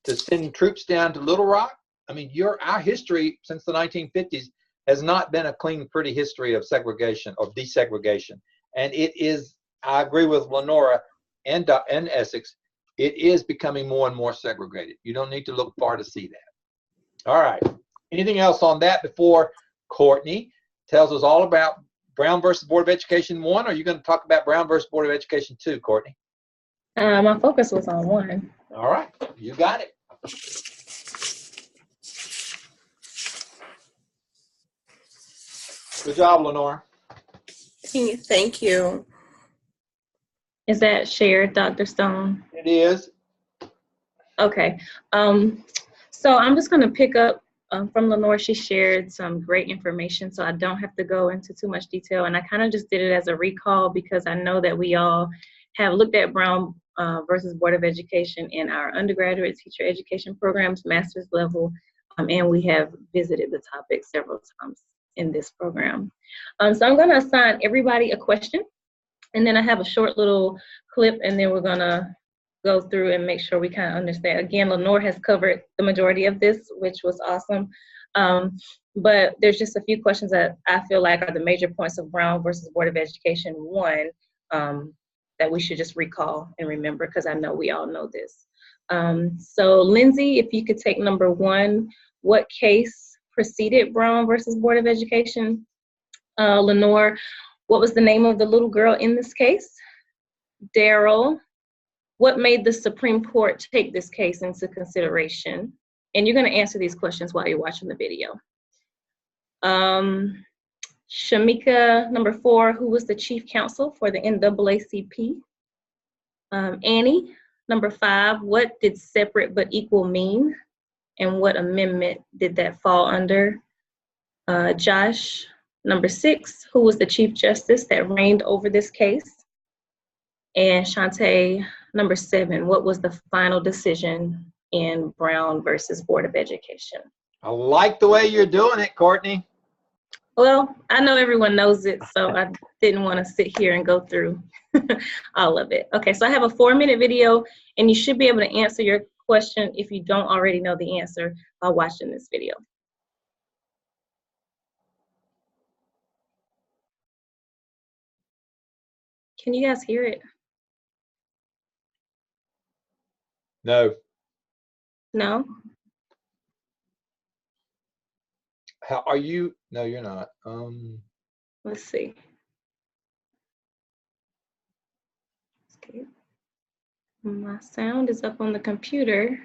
to send troops down to Little Rock. I mean, our history since the 1950s has not been a clean, pretty history of segregation or desegregation. And it is, I agree with Lenora and Essex, it is becoming more and more segregated. You don't need to look far to see that. All right. Anything else on that before Courtney tells us all about Brown versus Board of Education 1, or are you going to talk about Brown versus Board of Education 2, Courtney? My focus was on 1. All right, you got it. Good job, Lenora. Thank you. Is that shared, Dr. Stone? It is. Okay. So I'm just going to pick up from Lenore. She shared some great information, so I don't have to go into too much detail. And I kind of just did it as a recall because I know that we all have looked at Brown versus Board of Education in our undergraduate teacher education programs, master's level, and we have visited the topic several times in this program. So I'm going to assign everybody a question, and then I have a short little clip, and then we're going to go through and make sure we kind of understand. Again, Lenore has covered the majority of this, which was awesome. But there's just a few questions that I feel like are the major points of Brown versus Board of Education 1 that we should just recall and remember, because I know we all know this. So Lindsay, if you could take number 1, what case preceded Brown versus Board of Education? Lenore, what was the name of the little girl in this case? Daryl, what made the Supreme Court take this case into consideration? And you're going to answer these questions while you're watching the video. Shamika, number 4, who was the chief counsel for the NAACP? Annie, number 5, what did separate but equal mean? And what amendment did that fall under? Josh, number 6, who was the chief justice that reigned over this case? And Shantae, number 7, what was the final decision in Brown versus Board of Education? I like the way you're doing it, Courtney. Well, I know everyone knows it, so I didn't want to sit here and go through all of it. Okay, so I have a 4-minute video, and you should be able to answer your question if you don't already know the answer by watching this video. Can you guys hear it? No. No? How are you? No, you're not. Let's see. Okay. My sound is up on the computer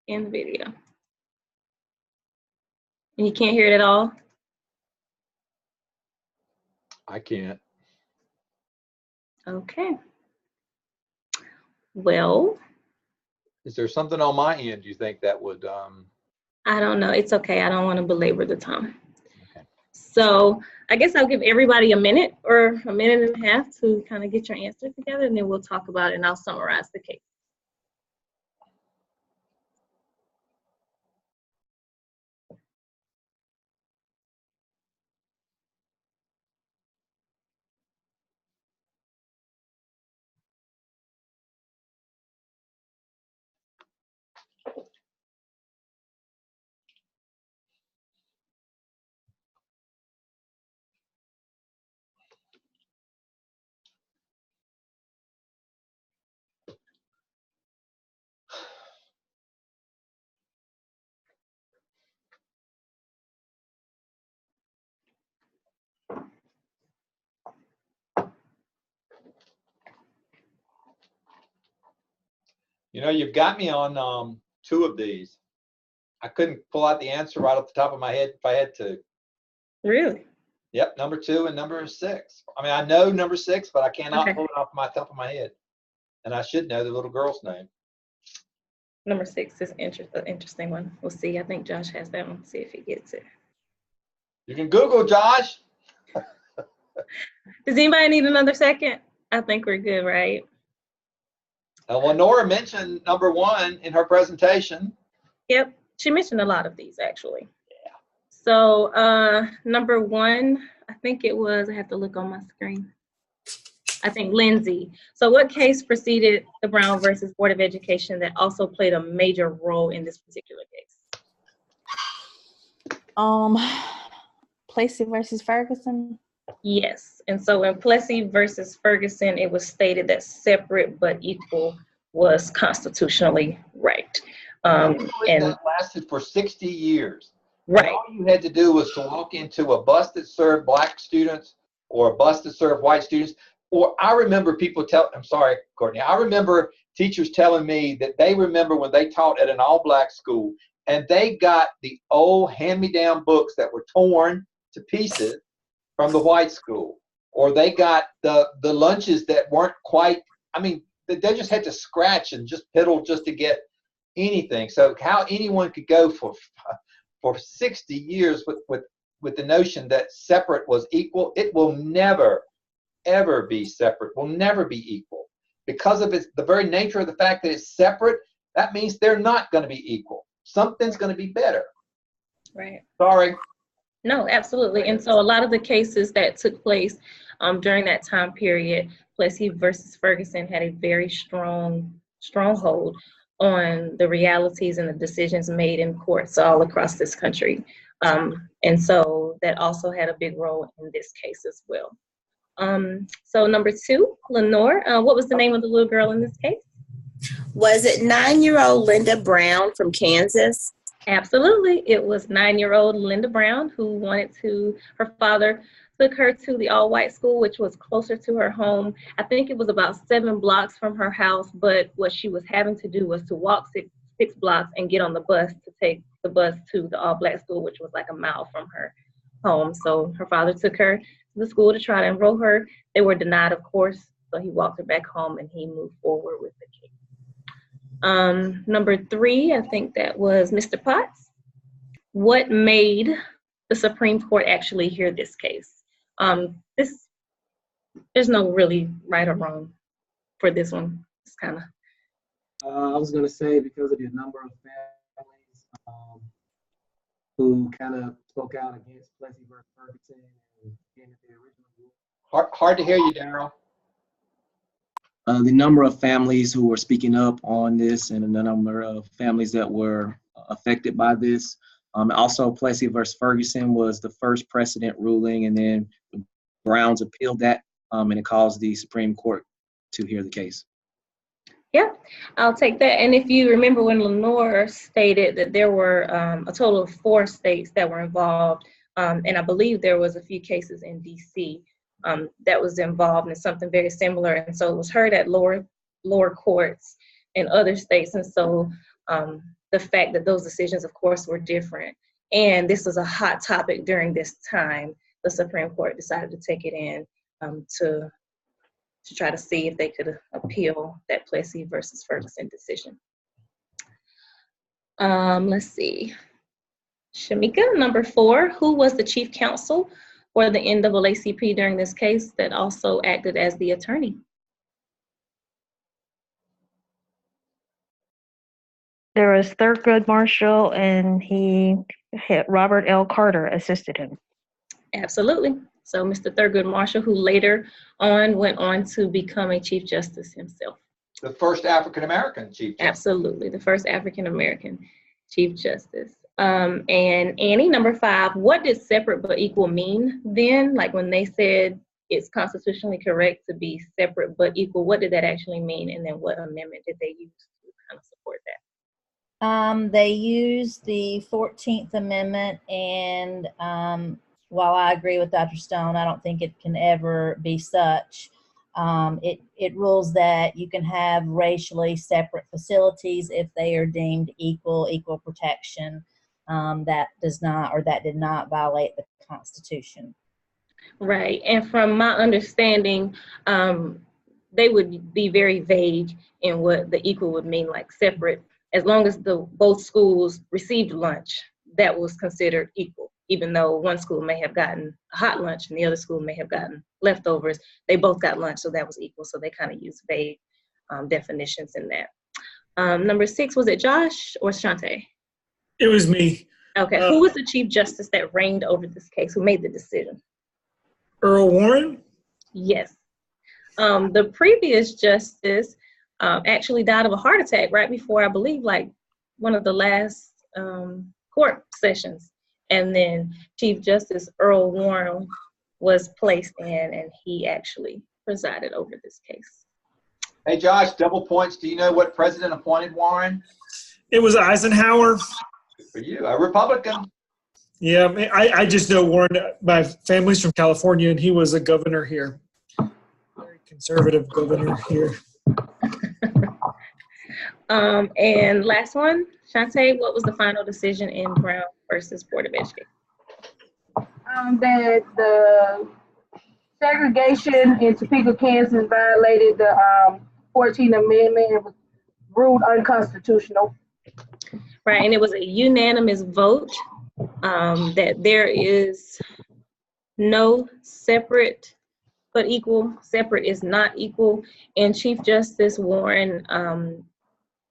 and the video. And you can't hear it at all? I can't. Okay. Well, Is there something on my end you think that would? I don't know. It's okay. I don't want to belabor the time. Okay. So I guess I'll give everybody a minute or a minute and a half to kind of get your answer together, and then we'll talk about it, and I'll summarize the case. You know, you've got me on 2 of these. I couldn't pull out the answer right off the top of my head if I had to. Really? Yep, number 2 and number 6. I mean, I know number 6, but I cannot Okay. pull it off my top of my head. And I should know the little girl's name. Number 6 is an interesting one. We'll see. I think Josh has that one. See if he gets it. You can Google, Josh. Does anybody need another second? I think we're good, right? Lenora mentioned number 1 in her presentation. Yep. She mentioned a lot of these, actually. Yeah. So number 1, I think it was, I have to look on my screen. I think Lindsay. So what case preceded the Brown versus Board of Education that also played a major role in this particular case? Plessy versus Ferguson. Yes. And so in Plessy versus Ferguson, it was stated that separate but equal was constitutionally right. And And that lasted for 60 years. right. And all you had to do was to walk into a bus that served black students or a bus that served white students. Or I remember people I'm sorry, Courtney. I remember teachers telling me that they remember when they taught at an all-black school and they got the old hand-me-down books that were torn to pieces from the white school. Or they got the lunches that weren't quite, I mean, they just had to scratch and just piddle just to get anything. So how anyone could go for for 60 years with the notion that separate was equal. It will never, ever be separate, will never be equal. Because of the very nature of the fact that it's separate, that means they're not going to be equal. Something's going to be better. Right. Sorry. No, absolutely. And so a lot of the cases that took place during that time period, Plessy versus Ferguson had a very stronghold on the realities and the decisions made in courts all across this country. And so that also had a big role in this case as well. So number 2, Lenore, what was the name of the little girl in this case? Was it 9-year-old Linda Brown from Kansas? Absolutely. It was 9-year-old Linda Brown who her father took her to the all-white school, which was closer to her home. I think it was about 7 blocks from her house, but what she was having to do was to walk six blocks and get on the bus to take the bus to the all-black school, which was like a mile from her home. So her father took her to the school to try to enroll her. They were denied, of course, so he walked her back home and he moved forward with the case. Number 3, I think that was Mr. Potts. What made the Supreme Court actually hear this case? There's no really right or wrong for this one. It's kind of. I was going to say because of the number of families who kind of spoke out against Plessy versus Ferguson and the original rule. Hard to hear you, Daryl. The number of families who were speaking up on this and the number of families that were affected by this. Also, Plessy versus Ferguson was the first precedent ruling, and then the Browns appealed that, and it caused the Supreme Court to hear the case. Yeah, I'll take that. And if you remember when Lenore stated that there were a total of 4 states that were involved, and I believe there was a few cases in D.C. That was involved in something very similar. And so it was heard at lower courts in other states. And so the fact that those decisions, of course, were different. And this was a hot topic during this time, the Supreme Court decided to take it in to try to see if they could appeal that Plessy versus Ferguson decision. Let's see. Shamika, number 4, who was the chief counsel for the NAACP during this case that also acted as the attorney? There was Thurgood Marshall, and Robert L. Carter assisted him. Absolutely. So Mr. Thurgood Marshall, who later on went on to become a Chief Justice himself. The first African-American Chief Justice. Absolutely, the first African-American Chief Justice. And Annie, number 5, what did separate but equal mean then? Like when they said it's constitutionally correct to be separate but equal, what did that actually mean? And then what amendment did they use to kind of support that? They used the 14th Amendment, and while I agree with Dr. Stone, I don't think it can ever be such. It rules that you can have racially separate facilities if they are deemed equal protection. That does not, or that did not violate the Constitution. Right, and from my understanding, they would be very vague in what the equal would mean, like separate. As long as both schools received lunch, that was considered equal. Even though one school may have gotten a hot lunch and the other school may have gotten leftovers, they both got lunch, so that was equal. So they kind of used vague definitions in that. Number 6, was it Josh or Shante? It was me. Okay, who was the Chief Justice that reigned over this case? Who made the decision? Earl Warren? Yes. The previous justice actually died of a heart attack right before, I believe, like one of the last court sessions. And then Chief Justice Earl Warren was placed in, and he actually presided over this case. Hey, Josh, double points. Do you know what president appointed Warren? It was Eisenhower. Good for you, a Republican. Yeah, I just know Warren. My family's from California, and he was a governor here. Very conservative governor here. And last one, Shante, what was the final decision in Brown versus Board of Education? That the segregation in Topeka, Kansas violated the 14th Amendment and was ruled unconstitutional. Right, and it was a unanimous vote that there is no separate but equal. Separate is not equal. And Chief Justice Warren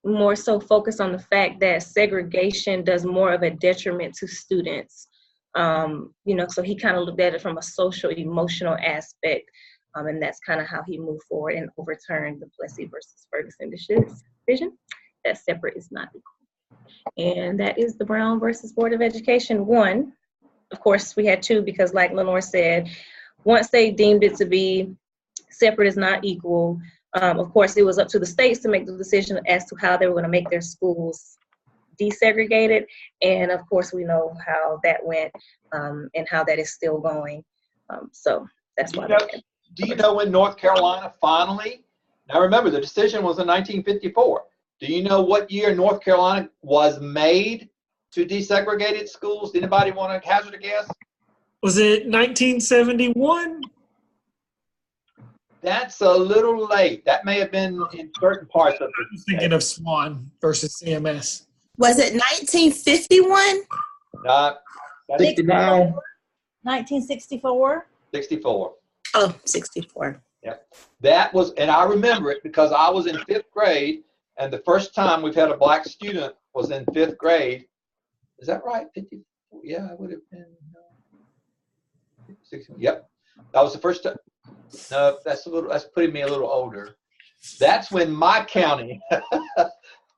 more so focused on the fact that segregation does more of a detriment to students. So he kind of looked at it from a social, emotional aspect. And that's kind of how he moved forward and overturned the Plessy versus Ferguson decision that separate is not equal. And that is the Brown versus Board of Education 1. Of course, we had 2 because, like Lenore said, once they deemed it to be separate is not equal, of course, it was up to the states to make the decision as to how they were going to make their schools desegregated. And of course, we know how that went and how that is still going. So that's why. Do you know when North Carolina finally, now remember the decision was in 1954. Do you know what year North Carolina was made to desegregate its schools? Anybody want to hazard a guess? Was it 1971? That's a little late. That may have been in certain parts of I was thinking of Swan versus CMS. Was it 1951? 69. 1964. 64. Oh, 64. Yep. That was, and I remember it because I was in 5th grade, and the first time we've had a black student was in 5th grade. Is that right? 54? Yeah, it would have been. 60, yep. That was the first time. No, that's putting me a little older. That's when my county,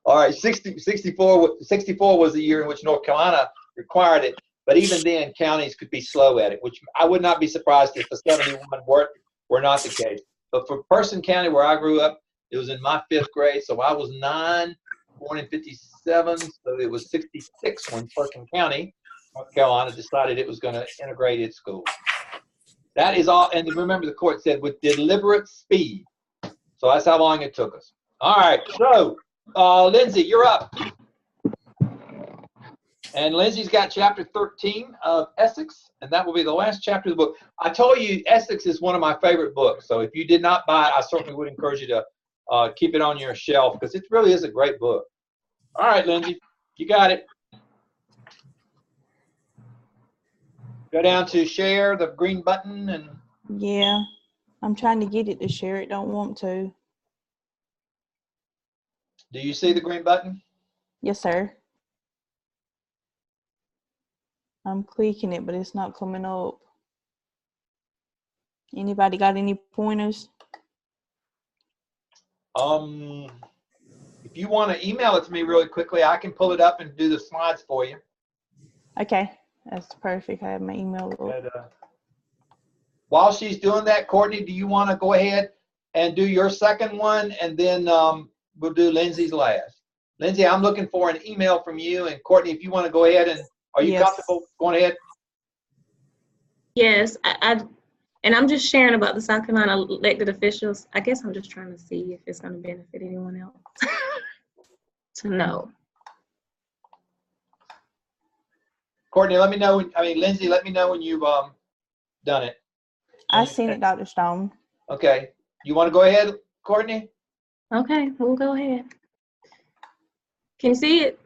all right, 64 was the year in which North Carolina required it. But even then, counties could be slow at it, which I would not be surprised if the 71 were not the case. But for Person County, where I grew up, it was in my 5th grade, so I was 9, born in 57, so it was 66 when Person County, North Carolina, decided it was going to integrate its schools. That is all, and remember the court said with deliberate speed. So that's how long it took us. All right, so Lindsay, you're up. And Lindsay's got chapter 13 of Essex, and that will be the last chapter of the book. I told you Essex is one of my favorite books, so if you did not buy it, I certainly would encourage you to keep it on your shelf because it really is a great book. All right, Lindsay, you got it. Go down to share, the green button, and Yeah, I'm trying to get it to share. It don't want to. do you see the green button? Yes, sir. I'm clicking it, but it's not coming up. Anybody got any pointers? If you want to email it to me really quickly, I can pull it up and do the slides for you. Okay, that's perfect. I have my email up. But, while she's doing that, Courtney, do you want to go ahead and do your second one, and then we'll do Lindsay's last? Lindsay, I'm looking for an email from you, and Courtney, if you want to go ahead and are you Yes. comfortable going ahead? Yes, and I'm just sharing about the South Carolina elected officials. I guess I'm just trying to see if it's going to benefit anyone else to know. Courtney, let me know. Lindsay, let me know when you've done it. I seen it, Dr. Stone. Okay. You want to go ahead, Courtney? Okay, we'll go ahead. Can you see it?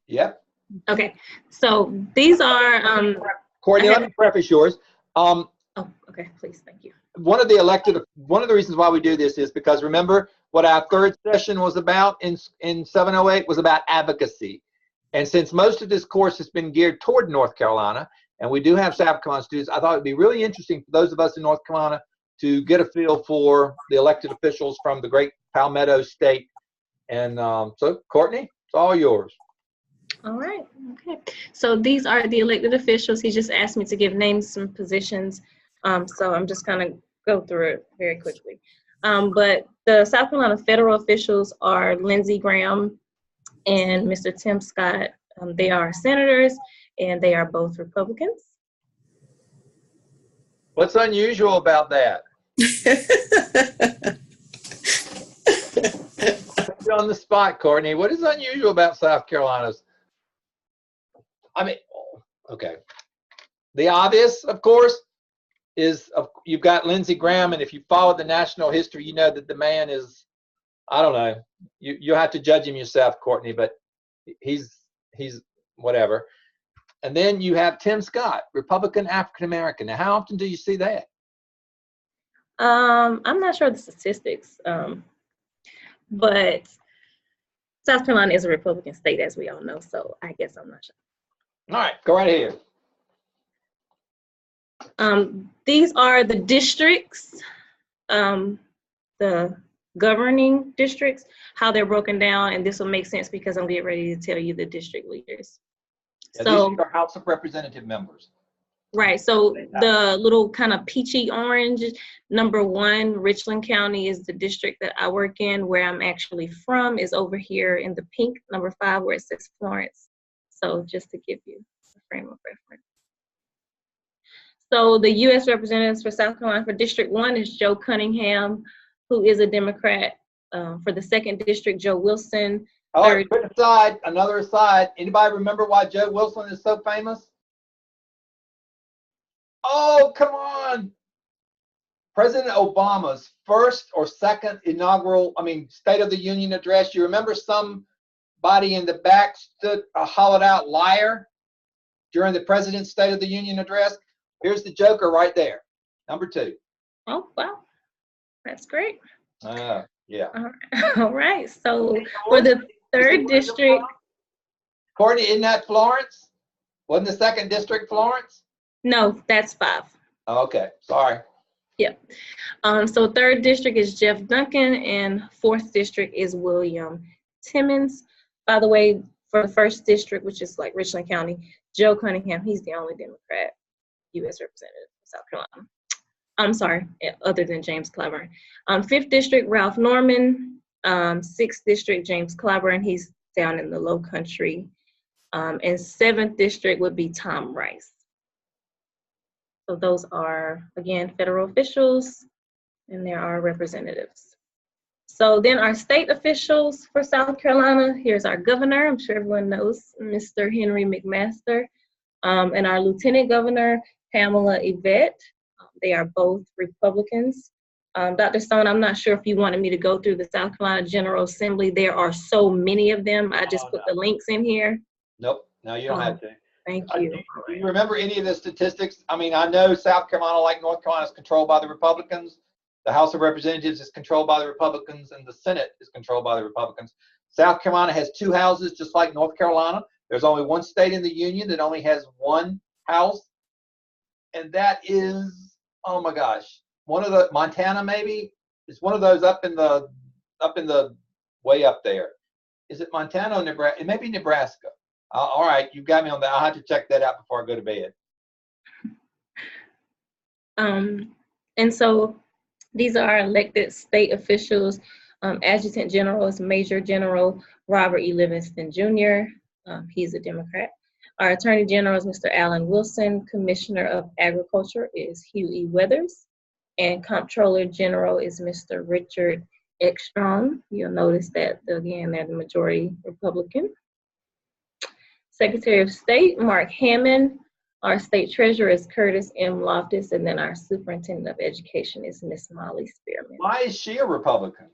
Yep. Okay, so these are Courtney, let me preface yours. oh, okay, please, thank you. One of the reasons why we do this is because remember what our third session was about in 708 was about advocacy. And since most of this course has been geared toward North Carolina, and we do have South Carolina students, I thought it'd be really interesting for those of us in North Carolina to get a feel for the elected officials from the great Palmetto State. And so, Courtney, it's all yours. All right, okay. So these are the elected officials. He just asked me to give names and positions. So I'm just gonna go through it very quickly. But the South Carolina federal officials are Lindsey Graham and Mr. Tim Scott. They are senators and they are both Republicans. What's unusual about that? You're on the spot, Courtney. What is unusual about South Carolina's? Okay. The obvious, of course, is you've got Lindsey Graham, and if you follow the national history, you know that the man is, I don't know, you'll have to judge him yourself, Courtney, but he's whatever. And then you have Tim Scott, Republican African American. Now, how often do you see that? I'm not sure of the statistics, but South Carolina is a Republican state, as we all know, so I guess I'm not sure. All right, go right ahead. These are the districts, the governing districts, how they're broken down, and this will make sense because I'm getting ready to tell you the district leaders. Yeah, So, these are House of Representative members. right, so the little kind of peachy orange, number 1, Richland County is the district that I work in. Where I'm actually from is over here in the pink, number 5, where it says Florence. So just to give you a frame of reference. So the U.S. representatives for South Carolina for District 1 is Joe Cunningham, who is a Democrat. For the 2nd district, Joe Wilson. All right, quick aside, another aside. Anybody remember why Joe Wilson is so famous? Oh, come on. President Obama's first or second inaugural, State of the Union address. You remember somebody in the back stood a hollowed out liar during the president's State of the Union address? Here's the joker right there, number 2. Oh, wow. That's great. Yeah. All right. So for the 3rd district. Courtney, isn't that Florence? Wasn't the 2nd district Florence? No, that's 5. Okay, sorry. Yeah. So 3rd district is Jeff Duncan, and 4th district is William Timmons. By the way, for the 1st district, which is like Richland County, Joe Cunningham, he's the only Democrat U.S. representative of South Carolina. I'm sorry, other than James Clyburn. 5th district, Ralph Norman. 6th district, James Clyburn, he's down in the Low Country. And 7th district would be Tom Rice. So those are, again, federal officials, and there are representatives. So then our state officials for South Carolina, here's our governor, I'm sure everyone knows, Mr. Henry McMaster, and our lieutenant governor, Pamela Yvette. They are both Republicans. Dr. Stone, I'm not sure if you wanted me to go through the South Carolina General Assembly. There are so many of them. I just put the links in here. Nope, no, you don't have to. Thank you. Do you remember any of the statistics? I know South Carolina, like North Carolina, is controlled by the Republicans. The House of Representatives is controlled by the Republicans, and the Senate is controlled by the Republicans. South Carolina has 2 houses, just like North Carolina. There's only one state in the union that only has 1 house, and that is, oh my gosh, one of the Montana maybe. It's one of those up in the way up there. Is it Montana or Nebraska? It may be Nebraska. All right, you got me on that. I'll have to check that out before I go to bed. And so these are elected state officials. Adjutant General is Major General Robert E. Livingston Jr. He's a Democrat. Our Attorney General is Mr. Alan Wilson. Commissioner of Agriculture is Hugh E. Weathers. And Comptroller General is Mr. Richard Ekstrom. You'll notice that, again, they're the majority Republican. Secretary of State, Mark Hammond. Our State Treasurer is Curtis M. Loftus. And then our Superintendent of Education is Miss Molly Spearman. Why is she a Republican?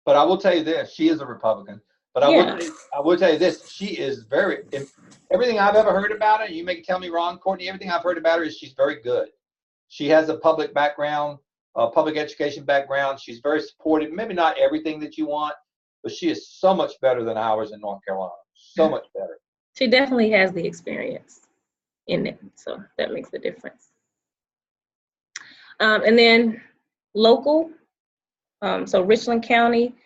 But I will tell you this, she is a Republican. But I will tell you this, she is everything I've ever heard about her, you may tell me wrong, Courtney, everything I've heard about her is she's very good. She has a public background, public education background. She's very supportive, maybe not everything that you want, but she is so much better than ours in North Carolina, so much better. She definitely has the experience in it, so that makes a difference. And then local, so Richland County,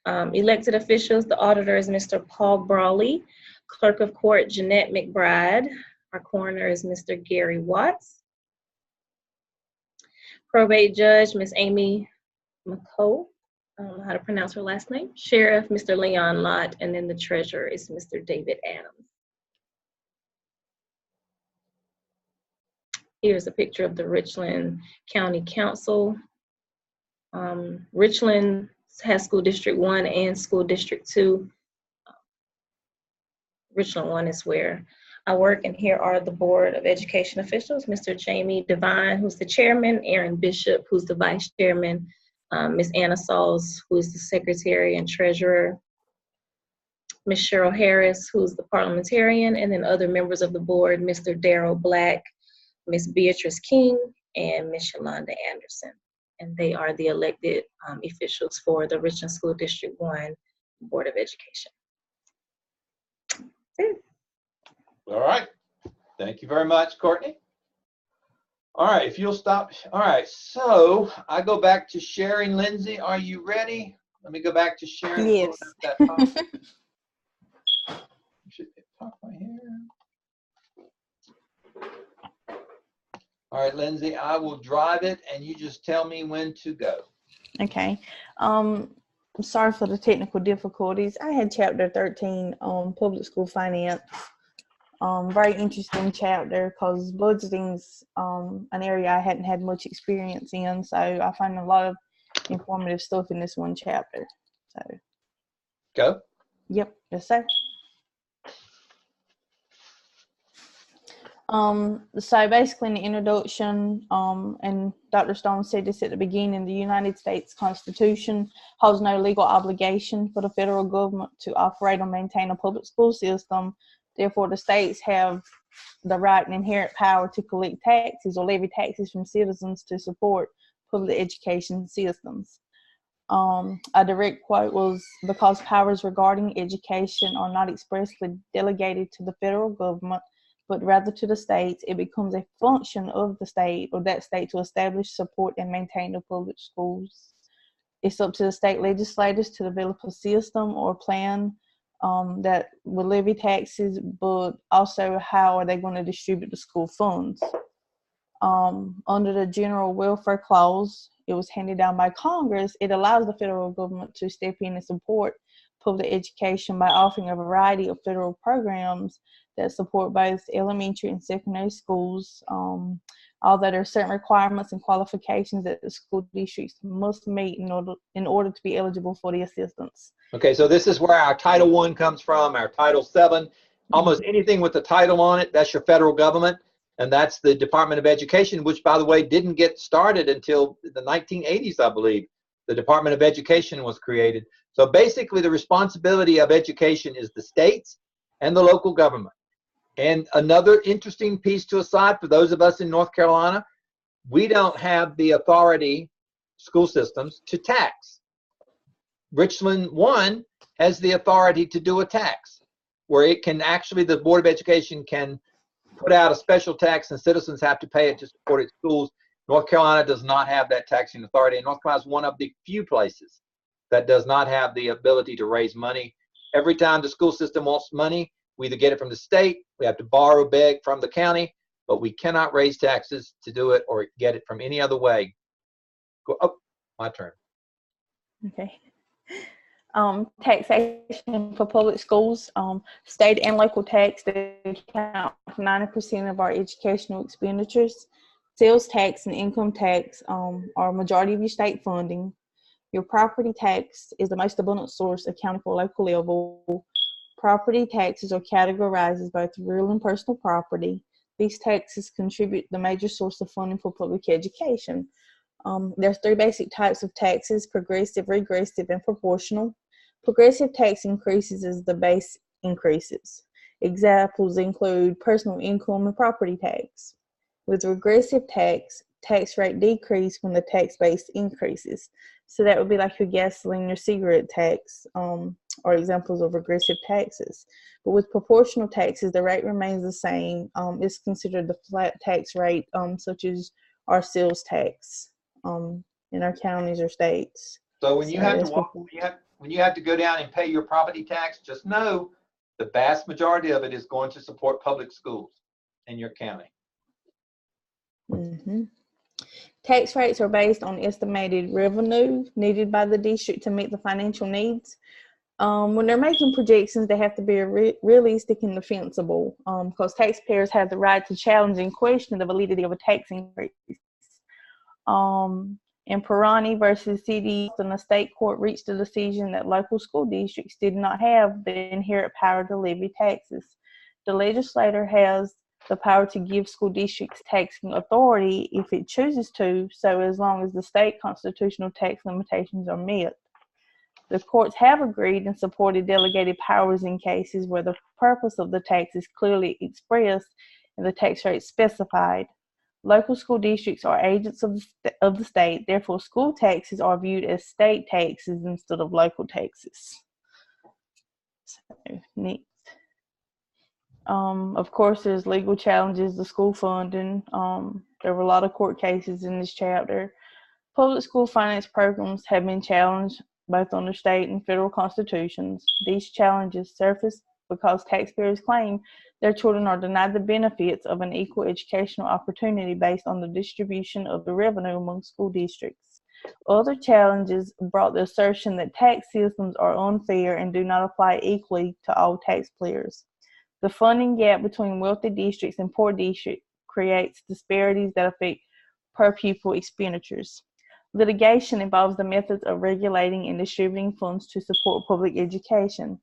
elected officials, the auditor is Mr. Paul Brawley, clerk of court Jeanette McBride, our coroner is Mr. Gary Watts, probate judge Miss Amy McCoe, I don't know how to pronounce her last name, sheriff Mr. Leon Lott, and then the treasurer is Mr. David Adams. Here's a picture of the Richland County Council. Richland has School District 1 and School District 2. Richland 1 is where I work, and here are the Board of Education officials, Mr. Jamie Devine, who's the chairman, Aaron Bishop, who's the vice chairman, Ms. Anna Sauls, who is the secretary and treasurer, Ms. Cheryl Harris, who's the parliamentarian, and then other members of the board, Mr. Darrell Black, Ms. Beatrice King, and Ms. Yolanda Anderson. And they are the elected officials for the Richland School District 1 Board of Education. All right. Thank you very much, Courtney. All right, if you'll stop. All right, so I go back to sharing. Lindsay, are you ready? Let me go back to sharing. Yes. Should be top right here. All right, Lindsay, I will drive it and you just tell me when to go. Okay. I'm sorry for the technical difficulties. I had chapter 13 on public school finance. Very interesting chapter because budgeting's an area I hadn't had much experience in, so I find a lot of informative stuff in this one chapter. So go. Yep, yes sir. So basically in the introduction, and Dr. Stone said this at the beginning, the United States Constitution holds no legal obligation for the federal government to operate or maintain a public school system. Therefore, the states have the right and inherent power to collect taxes or levy taxes from citizens to support public education systems. A direct quote was, because powers regarding education are not expressly delegated to the federal government, but rather to the states, it becomes a function of the state or that state to establish, support, and maintain the public schools. It's up to the state legislators to develop a system or plan that will levy taxes, but also how are they going to distribute the school funds. Under the General Welfare Clause, it was handed down by Congress. It allows the federal government to step in and support public education by offering a variety of federal programs that support both elementary and secondary schools, although there are certain requirements and qualifications that the school districts must meet in order to be eligible for the assistance. Okay, so this is where our Title I comes from, our Title VII. Almost anything with the title on it, that's your federal government, and that's the Department of Education, which, by the way, didn't get started until the 1980s, I believe. The Department of Education was created. So basically, the responsibility of education is the states and the local government. And another interesting piece to aside for those of us in North Carolina, we don't have the authority, school systems, to tax. Richland 1 has the authority to do a tax, where it can actually, the Board of Education can put out a special tax and citizens have to pay it to support its schools. North Carolina does not have that taxing authority, and North Carolina is one of the few places that does not have the ability to raise money. Every time the school system wants money, we either get it from the state, we have to borrow, beg from the county, but we cannot raise taxes to do it or get it from any other way. Oh, my turn. Okay. Taxation for public schools, state and local tax, they account for 90% of our educational expenditures. Sales tax and income tax are a majority of your state funding. Your property tax is the most abundant source accounting for local level. Property taxes are categorized as both real and personal property. These taxes contribute the major source of funding for public education. There's 3 basic types of taxes: progressive, regressive, and proportional. Progressive tax increases as the base increases. Examples include personal income and property tax. With regressive tax rate decrease when the tax base increases. So that would be like your gasoline or cigarette tax, are examples of regressive taxes. But with proportional taxes, the rate remains the same. It's considered the flat tax rate, such as our sales tax in our counties or states. So when you have to walk, when you have to go down and pay your property tax, just know the vast majority of it is going to support public schools in your county. Mm-hmm. Tax rates are based on estimated revenue needed by the district to meet the financial needs. When they're making projections, they have to be realistic and defensible, because taxpayers have the right to challenge and question the validity of a tax increase. In Perani versus City, the state court reached a decision that local school districts did not have the inherent power to levy taxes. The legislator has the power to give school districts taxing authority if it chooses to, so as long as the state constitutional tax limitations are met. The courts have agreed and supported delegated powers in cases where the purpose of the tax is clearly expressed and the tax rate specified. Local school districts are agents of the state, therefore school taxes are viewed as state taxes instead of local taxes. So, next. Of course, there's legal challenges to school funding. There were a lot of court cases in this chapter. Public school finance programs have been challenged both under state and federal constitutions. These challenges surface because taxpayers claim their children are denied the benefits of an equal educational opportunity based on the distribution of the revenue among school districts. Other challenges brought the assertion that tax systems are unfair and do not apply equally to all taxpayers. The funding gap between wealthy districts and poor districts creates disparities that affect per pupil expenditures. Litigation involves the methods of regulating and distributing funds to support public education.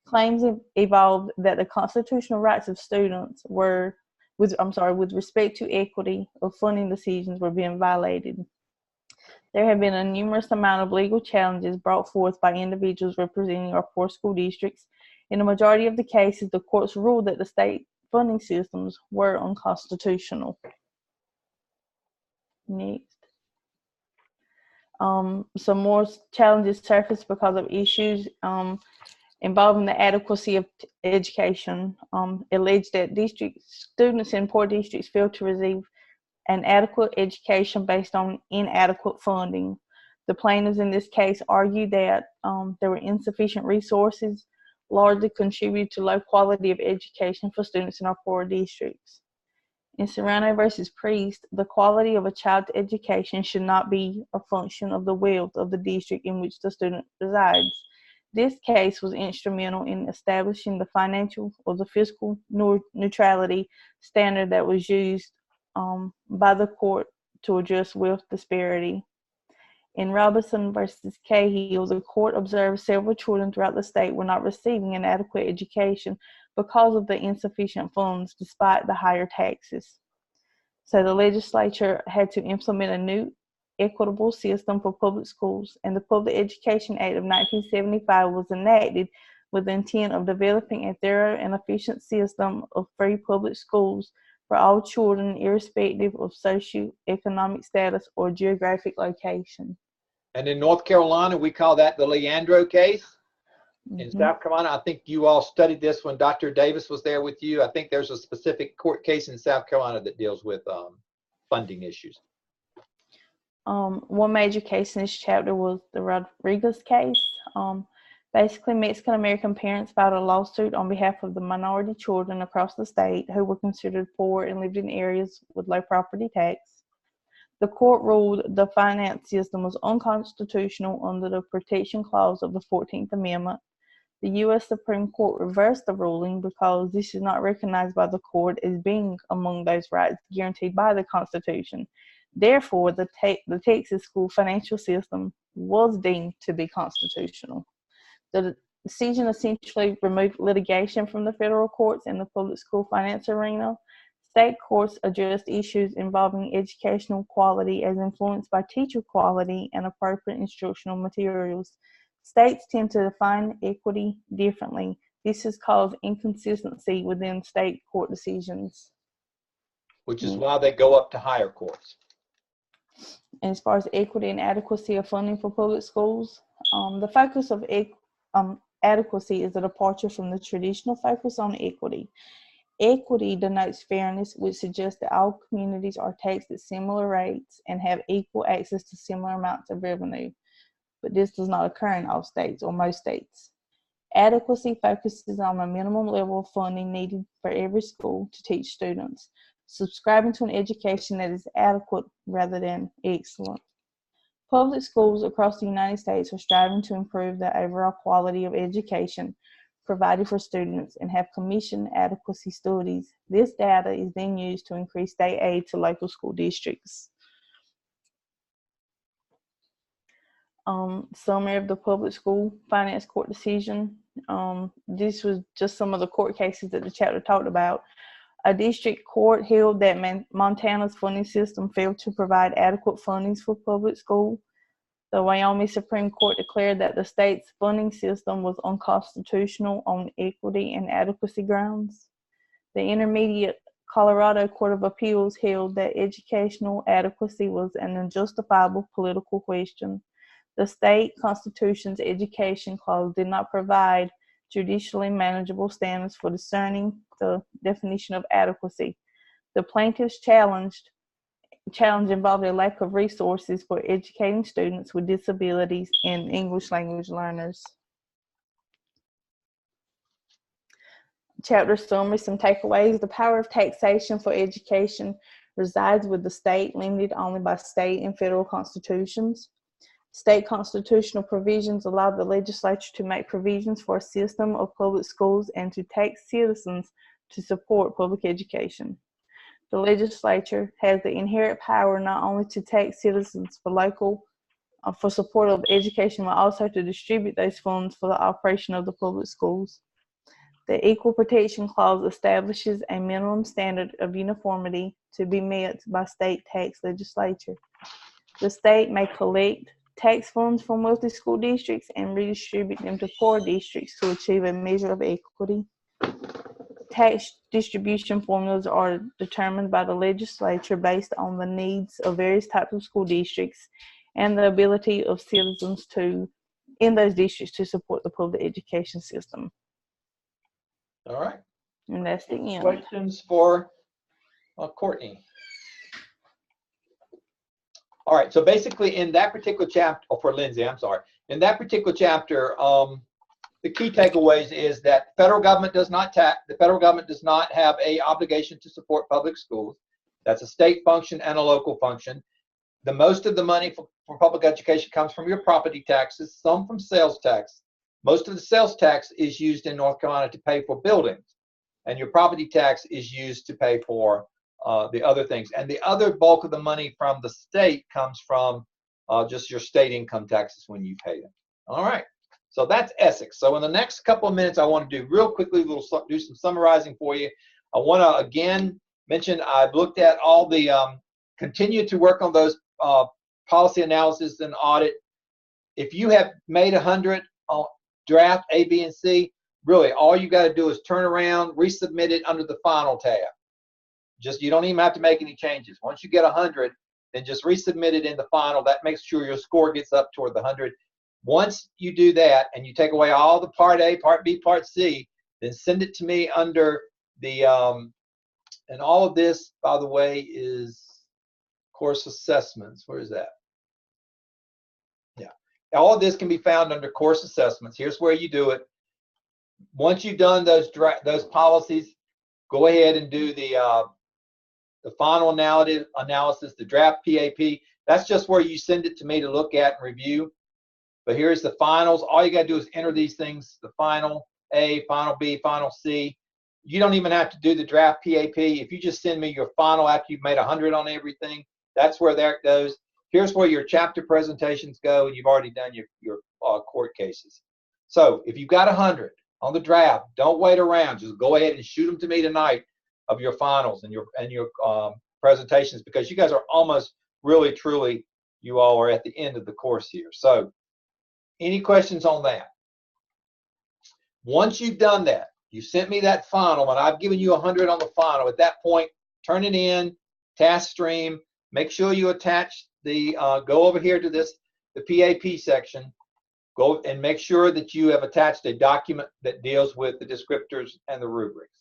Claims evolved that the constitutional rights of students with respect to equity of funding decisions were being violated. There have been a numerous amount of legal challenges brought forth by individuals representing our poor school districts. In the majority of the cases, the courts ruled that the state funding systems were unconstitutional. Next. Some more challenges surfaced because of issues involving the adequacy of education. Alleged that students in poor districts fail to receive an adequate education based on inadequate funding. The plaintiffs in this case argued that there were insufficient resources, largely contributed to low quality of education for students in our poor districts. In Serrano versus Priest, the quality of a child's education should not be a function of the wealth of the district in which the student resides. This case was instrumental in establishing the financial or the fiscal neutrality standard that was used by the court to address wealth disparity. In Robinson versus Cahill, the court observed several children throughout the state were not receiving an adequate education because of the insufficient funds despite the higher taxes. So the legislature had to implement a new equitable system for public schools, and the Public Education Act of 1975 was enacted with the intent of developing a thorough and efficient system of free public schools for all children, irrespective of socioeconomic status or geographic location. And in North Carolina, we call that the Leandro case. In South Carolina, I think you all studied this when Dr. Davis was there with you. I think there's a specific court case in South Carolina that deals with funding issues. One major case in this chapter was the Rodriguez case. Basically, Mexican-American parents filed a lawsuit on behalf of the minority children across the state who were considered poor and lived in areas with low property tax. The court ruled the finance system was unconstitutional under the Protection Clause of the 14th Amendment. The U.S. Supreme Court reversed the ruling because this is not recognized by the court as being among those rights guaranteed by the Constitution. Therefore, the Texas school financial system was deemed to be constitutional. The decision essentially removed litigation from the federal courts in the public school finance arena. State courts addressed issues involving educational quality as influenced by teacher quality and appropriate instructional materials. States tend to define equity differently. This has caused inconsistency within state court decisions. Which is why they go up to higher courts. And as far as equity and adequacy of funding for public schools, the focus of adequacy is a departure from the traditional focus on equity. Equity denotes fairness, which suggests that all communities are taxed at similar rates and have equal access to similar amounts of revenue. But this does not occur in all states or most states. Adequacy focuses on the minimum level of funding needed for every school to teach students, subscribing to an education that is adequate rather than excellent. Public schools across the United States are striving to improve the overall quality of education provided for students and have commissioned adequacy studies. This data is then used to increase state aid to local school districts. Summary of the public school finance court decision. This was just some of the court cases that the chapter talked about. A district court held that Montana's funding system failed to provide adequate fundings for public school. The Wyoming Supreme Court declared that the state's funding system was unconstitutional on equity and adequacy grounds. The Intermediate Colorado Court of Appeals held that educational adequacy was an unjustifiable political question. The state constitution's education clause did not provide judicially manageable standards for discerning the definition of adequacy. The plaintiff's challenge involved a lack of resources for educating students with disabilities and English language learners. Chapter summary, some takeaways. The power of taxation for education resides with the state, limited only by state and federal constitutions. State constitutional provisions allow the legislature to make provisions for a system of public schools and to tax citizens to support public education. The legislature has the inherent power not only to tax citizens for support of education, but also to distribute those funds for the operation of the public schools. The Equal Protection Clause establishes a minimum standard of uniformity to be met by state tax legislature. The state may collect tax funds from wealthy school districts and redistribute them to poor districts to achieve a measure of equity. Tax distribution formulas are determined by the legislature based on the needs of various types of school districts and the ability of citizens in those districts to support the public education system. All right. And that's the end. Questions for Courtney? All right. So basically, in that particular chapter, or for Lindsay, I'm sorry. In that particular chapter, the key takeaways is that the federal government does not have a obligation to support public schools. That's a state function and a local function. The most of the money for public education comes from your property taxes, some from sales tax. Most of the sales tax is used in North Carolina to pay for buildings, and your property tax is used to pay for the other things. And the other bulk of the money from the state comes from just your state income taxes when you pay them. All right, so that's Essex. So in the next couple of minutes, I want to do real quickly, we'll do some summarizing for you. I want to again mention I've looked at all the, continue to work on those policy analysis and audit. If you have made 100 on draft A, B, and C, really all you got to do is turn around, resubmit it under the final tab. You don't even have to make any changes. Once you get 100, then just resubmit it in the final. That makes sure your score gets up toward the 100. Once you do that and you take away all the Part A, Part B, Part C, then send it to me under the, and all of this, by the way, is course assessments. Where is that? All of this can be found under course assessments. Here's where you do it. Once you've done those policies, go ahead and do the final analysis, the draft PAP. That's just where you send it to me to look at and review. But here's the finals. All you got to do is enter these things, the final A, final B, final C. You don't even have to do the draft PAP. If you just send me your final after you've made 100 on everything, that's where that goes. Here's where your chapter presentations go, and you've already done your court cases. So if you've got 100 on the draft, don't wait around. Just go ahead and shoot them to me tonight of your finals and your presentations, because you guys are almost really, truly, you all are at the end of the course here. So any questions on that? Once you've done that, you sent me that final, and I've given you 100 on the final. At that point, turn it in, task stream. Make sure you attach the, go over here to the PAP section. Go and make sure that you have attached a document that deals with the descriptors and the rubrics.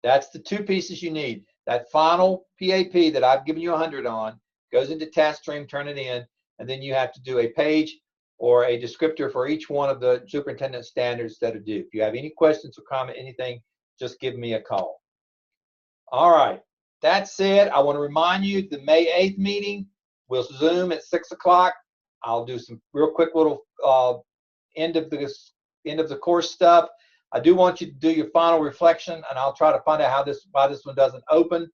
That's the two pieces you need. That final PAP that I've given you 100 on goes into task stream, turn it in, and then you have to do a page or a descriptor for each one of the superintendent standards that are due. If you have any questions or comment, anything, just give me a call. All right. That said, I want to remind you the May 8th meeting, we'll Zoom at 6 o'clock. I'll do some real quick little end of the course stuff. I do want you to do your final reflection, and I'll try to find out why this one doesn't open.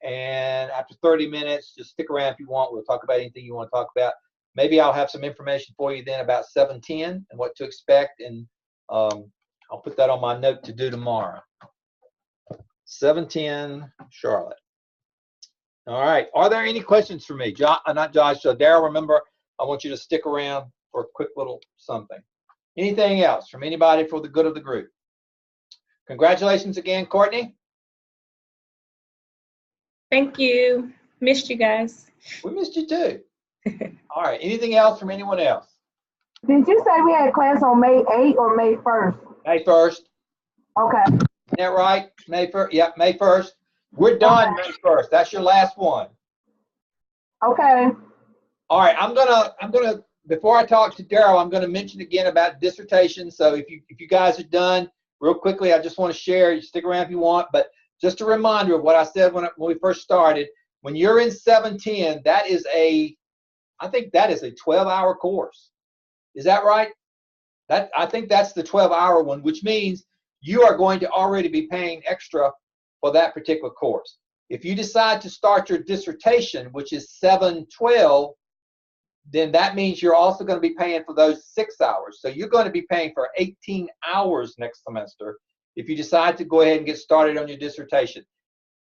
And after 30 minutes, just stick around if you want. We'll talk about anything you want to talk about. Maybe I'll have some information for you then about 710 and what to expect, and I'll put that on my note to do tomorrow. 710 Charlotte. All right. Are there any questions for me? Not Josh. So Daryl, remember, I want you to stick around for a quick little something. Anything else from anybody for the good of the group? Congratulations again, Courtney. Thank you. Missed you guys. We missed you too. All right. Anything else from anyone else? Did you say we had class on May 8th or May 1st? May 1st. Okay. Isn't that right? May 1st. Yep, May 1st. We're done May 1st. That's your last one. Okay. All right. I'm gonna before I talk to Daryl, I'm gonna mention again about dissertation. So if you guys are done, real quickly, I just want to share. You stick around if you want, but just a reminder of what I said when we first started. When you're in 710, I think that is a 12-hour course. Is that right? I think that's the 12-hour one, which means you are going to already be paying extra for that particular course. If you decide to start your dissertation, which is 712, then that means you're also going to be paying for those 6 hours. So you're going to be paying for 18 hours next semester if you decide to go ahead and get started on your dissertation.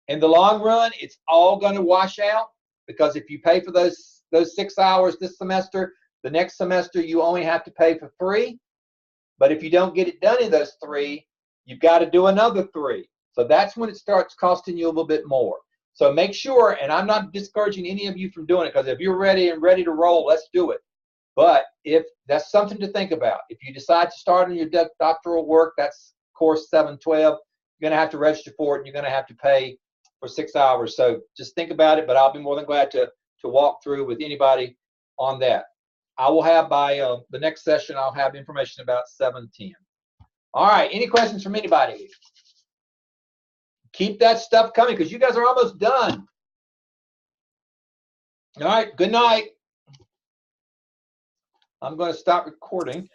In the long run, it's all going to wash out, because if you pay for those 6 hours this semester, the next semester you only have to pay for 3. But if you don't get it done in those 3, you've got to do another 3. So that's when it starts costing you a little bit more. So make sure, and I'm not discouraging any of you from doing it, because if you're ready to roll, let's do it. But if that's something to think about. If you decide to start on your doctoral work, that's course 712, you're going to have to register for it, and you're going to have to pay for 6 hours. So just think about it, but I'll be more than glad to walk through with anybody on that. I will have by the next session, I'll have information about 710. All right, any questions from anybody? Keep that stuff coming, because you guys are almost done. All right, good night. I'm going to stop recording.